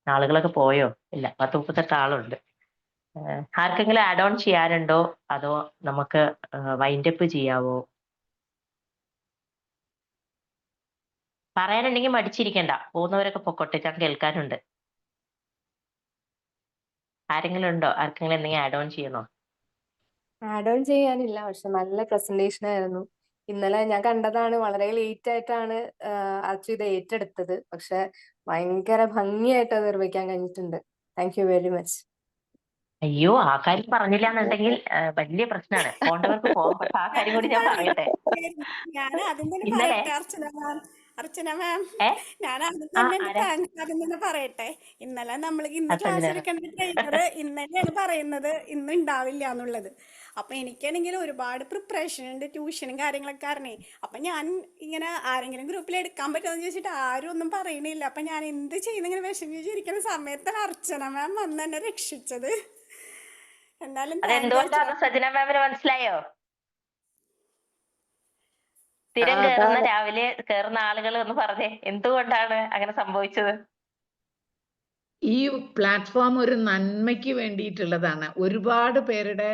ആളുകളൊക്കെ പോയോ? ഇല്ല, 10-38 ആളുണ്ട്. ആർക്കെങ്കിലും ആഡ് ഓൺ ചെയ്യാനുണ്ടോ അതോ നമുക്ക് വൈൻഡപ്പ് ചെയ്യാവോ? പറയാനുണ്ടെങ്കിൽ മടിച്ചിരിക്കണ്ട, പോകുന്നവരൊക്കെ പൊക്കോട്ടെ, ഞാൻ കേൾക്കാനുണ്ട്. ആരെങ്കിലും ഉണ്ടോ? ആർക്കെങ്കിലും എന്തെങ്കിലും ആഡ് ഓൺ ചെയ്യണോ? ആഡ് ഓൺ ചെയ്യാനില്ല, പക്ഷെ നല്ല പ്രസന്റേഷൻ ആയിരുന്നു. ഇന്നലെ ഞാൻ കണ്ടതാണ്, വളരെ ലേറ്റ് ആയിട്ടാണ് ആക്ച്വലി ഇത് ഏറ്റെടുത്തത്. പക്ഷെ ഭയങ്കര ഭംഗിയായിട്ട് അത് നിർവഹിക്കാൻ കഴിഞ്ഞിട്ടുണ്ട്. Thank you very much. അയ്യോ, ആ കാര്യം പറഞ്ഞില്ല എന്നുണ്ടെങ്കിൽ വലിയ പ്രശ്നമാണ്. പോണ്ടവർക്ക് പോകാം. പക്ഷെ ആ കാര്യം കൂടി ഞാൻ പറയട്ടെ. ഞാൻ ആദ്യം തന്നെ ഇന്നലെ പറയട്ടെ അർച്ചന മാം ഏ ഞാൻ ആദ്യം ആ തന്നെ എന്റെ ആരാ? താങ്ക്സ് ആദ്യം തന്നെ പറയട്ടെ. ഇന്ന് ക്ലാസ് സജന എടുക്കേണ്ട ട്രെയിനർ ഇന്നലെയാണ് പറയുന്നത് ഇന്ന് ഉണ്ടാവില്ല എന്നുള്ളത്. അപ്പൊ എനിക്കാണെങ്കിൽ ഒരുപാട് പ്രിപ്പറേഷൻ ഉണ്ട്, ട്യൂഷനും കാര്യങ്ങളൊക്കെ കാരണേ. അപ്പൊ ഞാൻ ഇങ്ങനെ ആരെങ്കിലും ഗ്രൂപ്പിൽ എടുക്കാൻ പറ്റുമെന്ന് ചോദിച്ചിട്ട് ആരും ഒന്നും പറയണില്ല. അപ്പൊ ഞാൻ എന്ത് ചെയ്യുന്ന ഇങ്ങനെ വിഷമിച്ചിരിക്കുന്ന സമയത്താണ് അർച്ചന മാം വന്ന് എന്നെ രക്ഷിച്ചത്. എന്തായാലും താങ്ക് യു അർച്ചന. അതെന്തുകൊണ്ടാണ് സജന മാമിന് മനസ്സിലായോ? സ്ഥിരം അതാണ് രാവിലെ കയറുന്ന ആളുകൾ എന്ന് പറഞ്ഞേ, എന്തുകൊണ്ടാണ് അങ്ങനെ സംഭവിച്ചത്? ഈ പ്ലാറ്റ്ഫോം ഒരു നന്മയ്ക്ക് വേണ്ടിയിട്ടുള്ളതാണ്, ഒരുപാട് പേരുടെ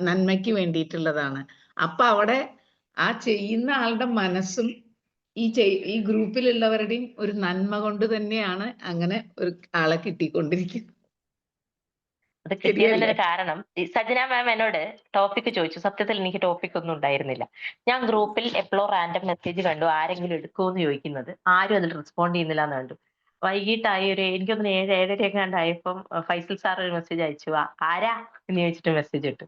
നന്മയ്ക്ക് വേണ്ടിയിട്ടുള്ളതാണ്. അപ്പൊ അവിടെ ആ ചെയ്യുന്ന ആളുടെ മനസ്സും ഈ ഗ്രൂപ്പിലുള്ളവരുടെയും ഒരു നന്മ കൊണ്ട് തന്നെയാണ് അങ്ങനെ ഒരു ആളെ കിട്ടിക്കൊണ്ടിരിക്കുന്നത്. അത് ശരിയല്ലേ? കിട്ടിയതിന്റെ ഒരു കാരണം, ഈ സജന മാം എന്നോട് ടോപ്പിക് ചോദിച്ചു. സത്യത്തിൽ എനിക്ക് ടോപ്പിക് ഒന്നും ഉണ്ടായിരുന്നില്ല. ഞാൻ ഗ്രൂപ്പിൽ എപ്പോഴോ റാൻഡം മെസ്സേജ് കണ്ടു, ആരെങ്കിലും എടുക്കുമെന്ന് ചോദിക്കുന്നത്. ആരും അതിൽ റെസ്പോണ്ട് ചെയ്യുന്നില്ല എന്ന് കണ്ടു. വൈകിട്ടായി എനിക്കൊന്ന് 7-7:30 കണ്ടായപ്പം ഫൈസൽ സാർ ഒരു മെസ്സേജ് അയച്ചു. ആരാ എന്ന് ചോദിച്ചിട്ട് മെസ്സേജ് ഇട്ടു.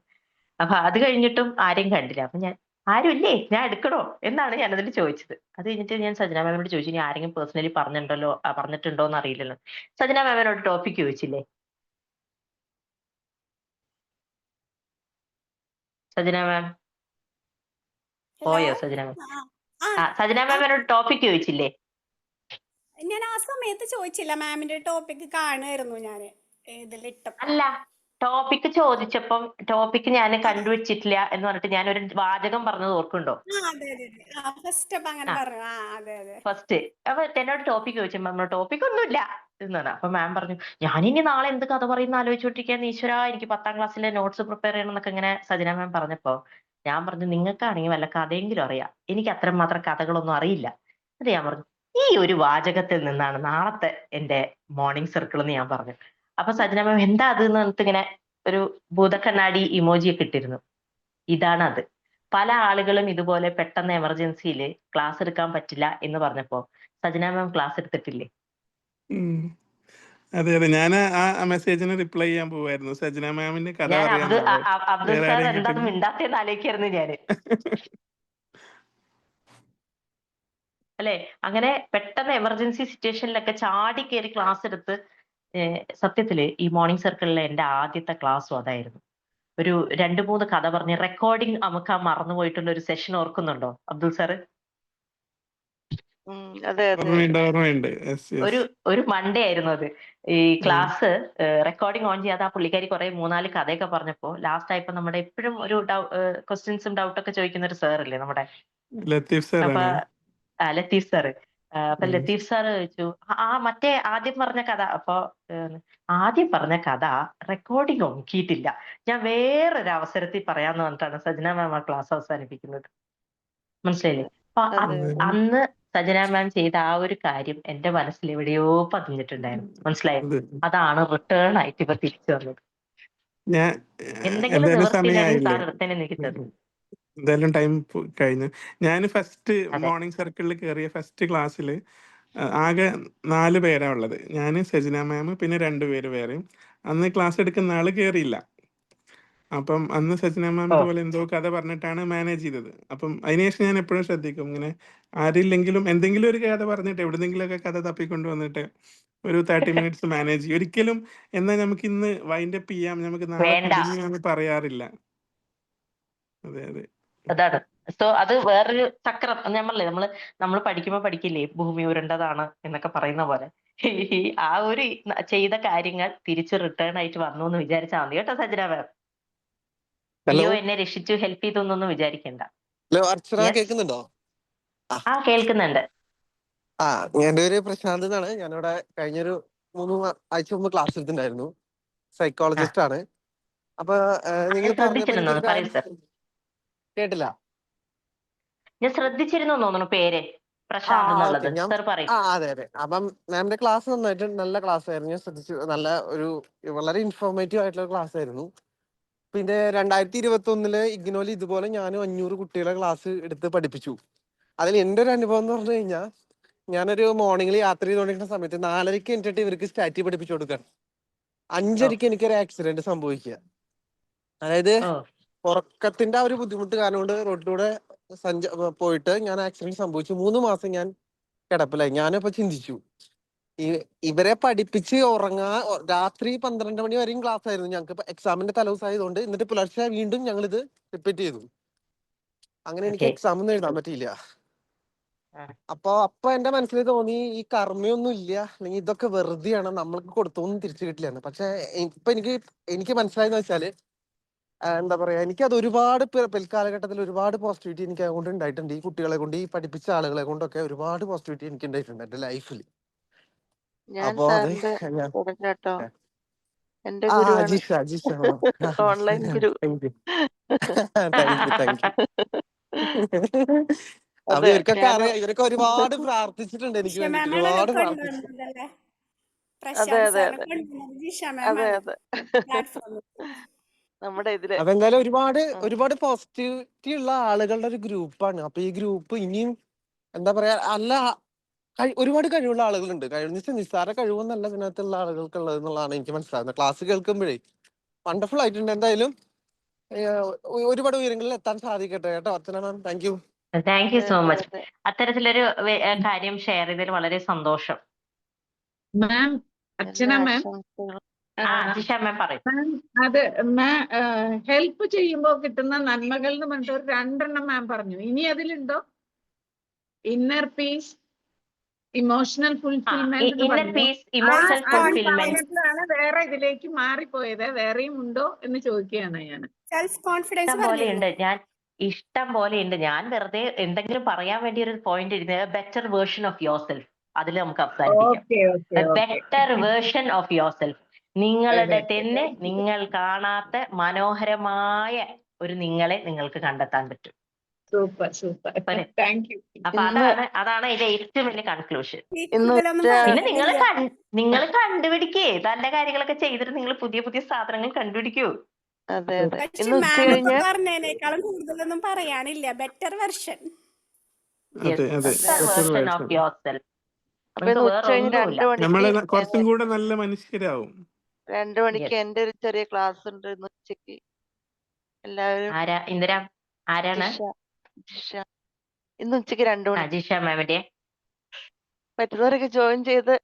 അപ്പൊ അത് കഴിഞ്ഞിട്ടും ആരെയും കണ്ടില്ല. അപ്പൊ ഞാൻ, ആരും ഇല്ലേ, ഞാൻ എടുക്കണോ എന്നാണ് ഞാനതിൽ ചോദിച്ചത്. അത് കഴിഞ്ഞിട്ട് ഞാൻ സജന മാമിനോട് ചോദിച്ചു, ഇനി ആരെങ്കിലും പേഴ്സണലി പറഞ്ഞിട്ടുണ്ടോ എന്ന് അറിയില്ലല്ലോ. സജന മാമിനോട് ടോപ്പിക് ചോദിച്ചില്ലേ? Sajana ma'am hello. പോയോ? സജന മാം ആ സജന ആ മാം എന്നോട് ടോപ്പിക് ചോദിച്ചില്ലേ? ഞാൻ ആ സമയത്ത് ചോദിച്ചില്ല, മാമിന്റെ ടോപ്പിക് കാണുമായിരുന്നു ഞാൻ ഇതിലിട്ടപ്പോ. അല്ല, ടോപ്പിക് ചോദിച്ചപ്പം ടോപ്പിക് ഞാൻ കണ്ടുവച്ചിട്ടില്ല എന്ന് പറഞ്ഞിട്ട് ഞാൻ ഒരു വാചകം പറഞ്ഞത് ഓർക്കുണ്ടോ? അതെ അതെ അതെ. ഫസ്റ്റ് അപ്പൊ അങ്ങനെ ആ പറഞ്ഞു. അതെ അതെ. ഫസ്റ്റ്. അപ്പൊ എന്നോട് ടോപ്പിക് ചോദിച്ചപ്പോ ടോപ്പിക് ഒന്നുമില്ല എന്നാണ്. അപ്പൊ മാം പറഞ്ഞു, ഞാനിനി നാളെ എന്ത് കഥ പറയുന്ന ആലോചിച്ചോണ്ടിരിക്കാൻ, ഈശ്വര എനിക്ക് 10ാം ക്ലാസ്സിലെ നോട്ട്സ് പ്രിപ്പയർ ചെയ്യണം എന്നൊക്കെ ഇങ്ങനെ സജന മാം പറഞ്ഞപ്പോ ഞാൻ പറഞ്ഞു, നിങ്ങൾക്കാണെങ്കിൽ വല്ല കഥയെങ്കിലും അറിയാം, എനിക്ക് അത്രയും മാത്രം കഥകളൊന്നും അറിയില്ല. അത് ഞാൻ പറഞ്ഞു, ഈ ഒരു വാചകത്തിൽ നിന്നാണ് നാളത്തെ എന്റെ മോർണിംഗ് സർക്കിൾ എന്ന് ഞാൻ പറഞ്ഞു. അപ്പൊ സജന മാം എന്താ അത് എന്ന് പറഞ്ഞിട്ട് ഇങ്ങനെ ഒരു ഭൂതക്കണ്ണാടി ഇമോജി ഒക്കെ ഇട്ടിരുന്നു. ഇതാണ് അത്. പല ആളുകളും ഇതുപോലെ പെട്ടെന്ന് എമർജൻസിയിൽ ക്ലാസ് എടുക്കാൻ പറ്റില്ല എന്ന് പറഞ്ഞപ്പോ സജന മാം ക്ലാസ് എടുത്തിട്ടില്ലേ? അതെ അതെ, ഞാൻ ആ മെസ്സേജിന് റിപ്ലൈ ചെയ്യാൻ പോവായിരുന്നു. സജന മാമിന്റെ കഥ ഞാൻ പറയാന്നുള്ളത്. അബ്ദുൽ വേറെ സാർ ആരെയും എന്താ കിട്ടില്ല. മിണ്ടാത്തേന്ന് ആലോചിക്കായിരുന്നു ഞാന്. അല്ലെ, അങ്ങനെ പെട്ടെന്ന് എമർജൻസി സിറ്റുവേഷനിലൊക്കെ ചാടി കയറി ക്ലാസ് എടുത്ത്. സത്യത്തില് ഈ മോർണിംഗ് സർക്കിളിലെ എന്റെ ആദ്യത്തെ ക്ലാസ്സും അതായിരുന്നു. ഒരു 2-3 കഥ പറഞ്ഞ് റെക്കോർഡിംഗ് നമുക്ക് ആ മറന്നുപോയിട്ടുള്ള ഒരു സെഷൻ ഓർക്കുന്നുണ്ടോ അബ്ദുൽ സാറ്? ഓർമ്മയുണ്ട്. ഒരു മൺഡേ ആയിരുന്നു അത്. ഈ ക്ലാസ് റെക്കോർഡിംഗ് ഓൺ ചെയ്യാതെ ആ പുള്ളിക്കാരി കുറെ 3-4 കഥയൊക്കെ പറഞ്ഞപ്പോ ലാസ്റ്റ് ആയപ്പോ നമ്മുടെ എപ്പോഴും ഒരു ക്വസ്റ്റ്യൻസും ഡൗട്ടൊക്കെ ചോദിക്കുന്ന ഒരു സാർ ഇല്ലേ നമ്മുടെ, ലത്തീഫ് അപ്പൊ സാറാണ്. ലത്തീഫ് സാറ്. അപ്പൊ ലത്തീഫ് സാറ് ചോദിച്ചു, മറ്റേ ആദ്യം പറഞ്ഞ കഥ. അപ്പൊ ആദ്യം പറഞ്ഞ കഥ റെക്കോർഡിംഗ് നോക്കിയിട്ടില്ല, ഞാൻ വേറൊരു അവസരത്തിൽ പറയാന്ന് പറഞ്ഞിട്ടാണ് സജന മാം ആ ക്ലാസ് അവസാനിപ്പിക്കുന്നത്. മനസ്സിലായില്ലേ? അപ്പൊ അന്ന് സജന മാം ചെയ്ത ആ ഒരു കാര്യം എന്റെ മനസ്സിൽ എവിടെയോ പതിഞ്ഞിട്ടുണ്ടായിരുന്നു. മനസ്സിലായോ? അതാണ് റിട്ടേൺ ആയിട്ട് ഇപ്പൊ തിരിച്ചു വന്നത്. ഞാൻ എന്തെങ്കിലും എന്തായാലും നിവർത്തിയില്ലെങ്കിൽ സമയമായില്ലേ? സാർ എടുത്തന്നെ എനിക്ക് തന്നു. എന്തായാലും ടൈം കഴിഞ്ഞു. ഞാൻ ഫസ്റ്റ് അതെ. മോർണിംഗ് സർക്കിളിൽ കയറിയ ഫസ്റ്റ് ക്ലാസ്സിൽ ആകെ 4 പേരാ ഉള്ളത്. ഞാൻ, സജന മാം, പിന്നെ 2 പേര് വേറെയും. അന്ന് ക്ലാസ് എടുക്കുന്ന ആള് കയറിയില്ല. അപ്പം അന്ന് സജന മാം ഇതുപോലെ എന്തോ കഥ പറഞ്ഞിട്ടാണ് മാനേജ് ചെയ്തത്. അപ്പം അതിനുശേഷം ഞാൻ എപ്പോഴും ശ്രദ്ധിക്കും, ഇങ്ങനെ ആരില്ലെങ്കിലും എന്തെങ്കിലും ഒരു കഥ പറഞ്ഞിട്ട് എവിടെന്നെങ്കിലുമൊക്കെ കഥ തപ്പിക്കൊണ്ട് വന്നിട്ട് ഒരു 30 മിനിറ്റ്സ് മാനേജ് ചെയ്യും. ഒരിക്കലും എന്നാൽ നമുക്ക് ഇന്ന് വൈൻഡപ്പ് ചെയ്യാം, നമുക്ക് നാളെ വേണ്ട, കണ്ടിന്യൂ ചെയ്യാമെന്ന് പറയാറില്ല. അതെ അതെ. അതാണ്. സോ അത് വേറൊരു ചക്രം. ഞാൻ പറഞ്ഞില്ലേ, നമ്മൾ പഠിക്കുമ്പോ പഠിക്കില്ലേ, ഭൂമി ഉരുണ്ടതാണ് എന്നൊക്കെ പറയുന്ന പോലെ ആ ഒരു ചെയ്ത കാര്യങ്ങൾ തിരിച്ച് റിട്ടേൺ ആയിട്ട് വന്നു എന്ന് വിചാരിച്ചാൽ മതി കേട്ടോ സജന മാം. അയ്യോ എന്നെ രക്ഷിച്ചു, ഹെൽപ്പ് ചെയ്തു എന്നൊന്നും വിചാരിക്കണ്ട. ഹലോ അർച്ചന, Yes. കേൾക്കുന്നുണ്ടോ? കേൾക്കുന്നുണ്ട്. എന്റെ പേര് പ്രശാന്ത് എന്നാണ്. ഞാനിവിടെ കഴിഞ്ഞൊരു 3 ആഴ്ച മുമ്പ് ക്ലാസ് എടുത്തിട്ടുണ്ടായിരുന്നു. സൈക്കോളജിസ്റ്റ് ആണ്. അപ്പൊ നിങ്ങൾ ഞാൻ പറഞ്ഞപ്പോ ശ്രദ്ധിച്ചിരുന്നു എനിക്കൊരു പറയൂ കാര്യം സർ. കേട്ടില്ല. ഞാൻ ശ്രദ്ധിച്ചിരുന്നു തോന്നുന്നു പേര് പ്രശാന്ത് എന്നുള്ളത്. ഓക്കെ. സർ പറയും. അതെ അതെ. അപ്പം മാമിന്റെ ക്ലാസ് നന്നായിട്ട് നല്ല ക്ലാസ് ആയിരുന്നു. ഞാൻ ശ്രദ്ധിച്ചു. നല്ല ഒരു വളരെ ഇൻഫോർമേറ്റീവ് ആയിട്ടുള്ള ക്ലാസ് ആയിരുന്നു. പിന്നെ 2021 ഇഗ്നോയിൽ ഇതുപോലെ ഞാനും 500 കുട്ടികളെ ക്ലാസ് എടുത്ത് പഠിപ്പിച്ചു. അതിൽ എൻ്റെ ഒരു അനുഭവം എന്ന് പറഞ്ഞു കഴിഞ്ഞാൽ, ഞാനൊരു മോർണിംഗിൽ യാത്ര ചെയ്തുകൊണ്ടിരിക്കുന്ന സമയത്ത് 4:30 എന്നിട്ട് ഇവർക്ക് സ്റ്റാറ്റി പഠിപ്പിച്ചു കൊടുക്കാൻ 5:30 എനിക്കൊരു ആക്സിഡന്റ് സംഭവിക്കുക. അതായത് ഓ ഉറക്കത്തിന്റെ ആ ഒരു ബുദ്ധിമുട്ട് കാരണം കൊണ്ട് റോഡിലൂടെ പോയിട്ട് ഞാൻ ആക്സിഡന്റ് സംഭവിച്ചു. 3 മാസം ഞാൻ കിടപ്പിലായി. ഞാനിപ്പോ ചിന്തിച്ചു, ഇവരെ പഠിപ്പിച്ച് രാത്രി 12 മണി വരെയും ക്ലാസ് ആയിരുന്നു ഞങ്ങൾക്ക്. എക്സാമിന്റെ തലേദിവസമായതുകൊണ്ട് എന്നിട്ട് പുലർച്ചെ വീണ്ടും ഞങ്ങൾ ഇത് റിപ്പീറ്റ് ചെയ്തു. അങ്ങനെ എനിക്ക് ഓക്കെ. എക്സാം ഒന്നും എഴുതാൻ പറ്റിയില്ല. അപ്പൊ എന്റെ മനസ്സിൽ തോന്നി, ഈ കർമ്മയൊന്നും ഇല്ല, അല്ലെങ്കിൽ ഇതൊക്കെ വെറുതെയാണ്, നമ്മൾക്ക് കൊടുത്തൊന്നും തിരിച്ചു കിട്ടില്ല. പക്ഷെ ഇപ്പൊ എനിക്ക് മനസ്സിലായെന്ന് വെച്ചാല്, എന്താ പറയാ, എനിക്കത് ഒരുപാട് പിൽക്കാലഘട്ടത്തിൽ ഒരുപാട് പോസിറ്റിവിറ്റി എനിക്ക് അതുകൊണ്ട് ഉണ്ടായിട്ടുണ്ട്. ഈ കുട്ടികളെ കൊണ്ട്, ഈ പഠിപ്പിച്ച ആളുകളെ കൊണ്ടൊക്കെ ഒരുപാട് പോസിറ്റിവിറ്റി എനിക്ക് ഉണ്ടായിട്ടുണ്ട് എന്റെ ലൈഫിൽ. ഞാൻ അപ്പോ അത് സാറിന്റെ സ്റ്റുഡന്റ് കേട്ടോ. എന്റെ ആ ഗുരുവാണ്. Ajeesha online Guru. Thank you. അപ്പൊ അതെ, ഇവർക്കൊക്കെ ഞാനും അറിയാം, ഇവരൊക്കെ ഒരുപാട് പ്രാർത്ഥിച്ചിട്ടുണ്ട് എനിക്ക് ജിഷ വേണ്ടിട്ട്, മാമാണല്ലോ ഒരുപാട് പ്രാർത്ഥിച്ചു. കൊണ്ടുവന്നതല്ലേ? അതെ പ്രശാന്ത് അതെ സാറിനെ അതെ കൊണ്ടുവന്നത് ജിഷ അതെ മാമാണ് അതെ പ്ലാറ്റ്ഫോമിൽ. നമ്മുടെ ഇതില് അപ്പൊ എന്തായാലും ഒരുപാട് പോസിറ്റിവിറ്റി ഉള്ള ആളുകളുടെ ഒരു ഗ്രൂപ്പാണ്. അപ്പൊ ഈ ഗ്രൂപ്പ് ഇനിയും എന്താ പറയാ, ഒരുപാട് കഴിവുള്ള ആളുകളുണ്ട്. നിസ്സാര കഴിവൊന്നല്ല ഇതിനകത്തുള്ള ആളുകൾക്കുള്ളത് എന്നുള്ളതാണ് എനിക്ക് മനസ്സിലാകുന്നത്. ക്ലാസ് കേൾക്കുമ്പോഴേ വണ്ടർഫുൾ ആയിട്ടുണ്ട്. എന്തായാലും ഒരുപാട് ഉയരങ്ങളിൽ എത്താൻ സാധിക്കട്ടെ കേട്ടോ Archana ma'am. Thank you. Thank you അതെ സോ അതെ മച്ച്. അതെ. അത്തരത്തിലൊരു കാര്യം ഷെയർ ചെയ്തതിൽ വളരെ സന്തോഷം. മാം, അർച്ചന എല്ലാ മാം, ആശംസകളും. ജിഷ മാം പറയും. മാം, അത് ഹെൽപ്പ് ചെയ്യുമ്പോൾ കിട്ടുന്ന നന്മകൾ എന്ന് പറഞ്ഞിട്ട് ഒരു 2 മാം പറഞ്ഞു. ഇനി അതിലുണ്ടോ? ഇന്നർ പീസ്, ഇമോഷണൽ ഫുൾഫിൽമെന്റ് എന്ന് ഇന്നർ പറഞ്ഞു. പീസ്, ഇമോഷണൽ അത് ഫുൾഫിൽമെന്റ്. പറഞ്ഞപ്പോഴാണ് വേറെ ഇതിലേക്ക് മാറിപ്പോയത്. വേറെയും ഉണ്ടോ എന്ന് ചോദിക്കുകയാണ് ഞാൻ. സെൽഫ് കോൺഫിഡൻസ് ഇഷ്ടം പറഞ്ഞിരുന്നു. പോലെയുണ്ട്. ഇഷ്ടം പോലെയുണ്ട്. ഞാൻ വെറുതെ എന്തെങ്കിലും പറയാൻ വേണ്ടി ഒരു പോയിന്റ് ഇരുന്നത്, better version of your self. അതിൽ നമുക്ക് അവസാനിപ്പിക്കാം. Better version of your self. നിങ്ങളുടെ തന്നെ നിങ്ങൾ കാണാത്ത മനോഹരമായ ഒരു നിങ്ങളെ നിങ്ങൾക്ക് കണ്ടെത്താൻ പറ്റും. സൂപ്പർ. പോരെ? Thank you. അപ്പൊ അതാണ് ഇതിന്റെ ഏറ്റവും വലിയ കൺക്ലൂഷൻ. ഈ ഇന്ന് കൂടുതലൊന്നും പിന്നെ പറയാനില്ല. നിങ്ങൾ കണ്ടുപിടിക്കേ, നല്ല കാര്യങ്ങളൊക്കെ ചെയ്തിട്ട് നിങ്ങൾ പുതിയ പുതിയ സാധനങ്ങൾ കണ്ടുപിടിക്കൂ. അതെ അതെ. പക്ഷെ ഇന്ന് ഉച്ച മാം ഇപ്പൊ കഴിഞ്ഞ് പറഞ്ഞതിനേക്കാളും കൂടുതലൊന്നും പറയാനില്ല. Better version. അതെ better version of yourself. അപ്പൊ ഇന്ന് നിങ്ങൾക്ക് ഉച്ച വേറെ കഴിഞ്ഞ് ഒന്നുമില്ല. 2 മണിക്ക് നമ്മള് കുറച്ചും കൂടെ നല്ല മനുഷ്യരാവും. 2 മണിക്ക് Yes. എന്റെ ഒരു ചെറിയ ക്ലാസ് ഉണ്ട് ഇന്ന് ഉച്ചക്ക്. എല്ലാവരും. ആരാണ്? ജിഷ. ഇന്ന് ഉച്ചക്ക് 2 മണിക്ക് ജിഷ മാമിന്റെ പറ്റുന്നവരൊക്കെ ജോയിൻ ചെയ്ത്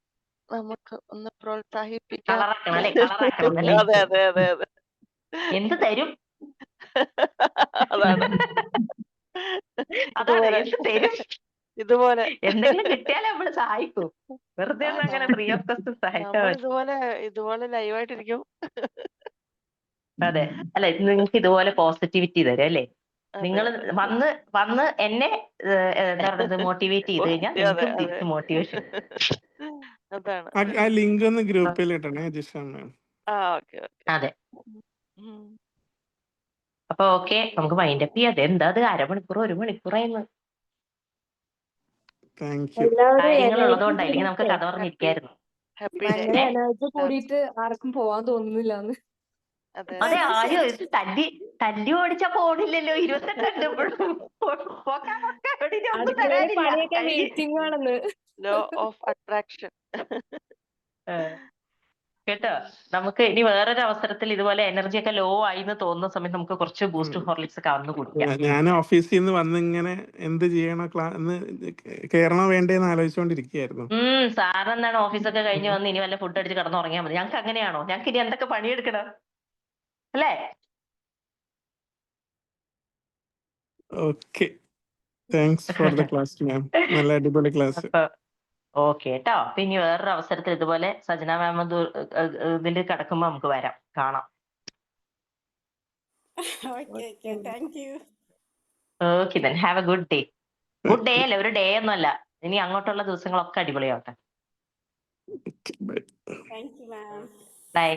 നമുക്ക് ഒന്ന് പ്രോത്സാഹിപ്പിക്കാം. കളറാക്കണം അല്ലേ? അതെ അതെ അതെ അതെ. എന്ത് തരും? അതാണ്. ഇതുപോലെ എന്ത് തരും? ഇതുപോലെ എന്തെങ്കിലും കിട്ടിയാലേ നമ്മള് സഹായിക്കൂ. വെറുതെ ഒന്നും അങ്ങനെ ഫ്രീ ഓഫ് കോസ്റ്റ് സഹായിച്ചാൽ നമ്മൾ മതി. ഇതുപോലെ ലൈവായിട്ടിരിക്കും. അതെ. അല്ല, നിങ്ങൾക്ക് ഇതുപോലെ പോസിറ്റിവിറ്റി തരും അല്ലേ? നിങ്ങൾ വന്ന് എന്നെ എന്താ പറയുന്നത്, മോട്ടിവേറ്റ് ചെയ്ത് കഴിഞ്ഞാൽ അതെ നിങ്ങൾക്കും അതെ. തിരിച്ച് മോട്ടിവേഷൻ. അതാണ്. ആ ലിങ്ക് ഒന്ന് ഗ്രൂപ്പിൽ ഇടണേ ജിഷ മാം. ഓക്കെ. അതെ. അപ്പൊ ഓക്കെ, നമുക്ക് മൈൻഡ് അപ്പ് ചെയ്യാം. അതെന്താ അത് 1/2 മണിക്കൂറോ 1 മണിക്കൂറായിരുന്നു. Thank you. എല്ലാവരും കാര്യങ്ങൾ എനർജി ഉള്ളതുകൊണ്ട്, അല്ലെങ്കിൽ നമുക്ക് കൂടിയിട്ട് കഥ പറഞ്ഞിരിക്കായിരുന്നു. Happy day. ഭയങ്കര എനർജി കൂടിയിട്ട് ആർക്കും പോവാൻ തോന്നുന്നില്ലാന്ന്. അതെ അതെ, അതെ. ആരും തല്ലി ഓടിച്ച പോണില്ലല്ലോ. 28 ഇപ്പോഴും ഒന്നും അടുക്കളയിൽ തരാനില്ല. പണിയൊക്കെ വെയിറ്റിംഗ് ആണെന്ന്. Law of attraction. കേട്ടോ, നമുക്ക് ഇനി വേറൊരു അവസരത്തിൽ ഇതുപോലെ എനർജി ഒക്കെ ലോ ആയി എന്ന് തോന്നുന്ന സമയത്ത് നമുക്ക് കുറച്ച് ബൂസ്റ്റ് ഹോർലിക്സ് ഒക്കെ വന്ന് കുടിക്കാം. ഞാൻ ഓഫീസിൽ നിന്ന് വന്നിങ്ങനെ എന്ത് ചെയ്യണോ കയറണോ വേണ്ടേന്ന് ആലോചിച്ചുകൊണ്ടിരിക്കുകയായിരുന്നു. സാറെന്താണ് ഓഫീസൊക്കെ കഴിഞ്ഞ് വന്ന് ഇനി വല്ല ഫുഡ് അടിച്ച് കിടന്നുറങ്ങിയാൽ മതി. ഞങ്ങൾക്ക് അങ്ങനെയാണോ? ഞങ്ങൾക്ക് ഇനി എന്തൊക്കെ പണിയെടുക്കണം അല്ലേ? Okay, thanks for the class ma'am. നല്ല അടിപൊളി ക്ലാസ്. ഓക്കെ കേട്ടോ. അപ്പൊ ഇനി വേറൊരു അവസരത്തിൽ ഇതുപോലെ സജന മാം ഇതിൽ കിടക്കുമ്പോ നമുക്ക് കാണാം. Okay. Thank you. Okay, then have a good day. Good day അല്ല, ഒരു ഡേ ഒന്നുമല്ല. ഇനി അങ്ങോട്ടുള്ള ദിവസങ്ങളൊക്കെ അടിപൊളിയാവട്ടെ. Bye. Thank you ma'am. By.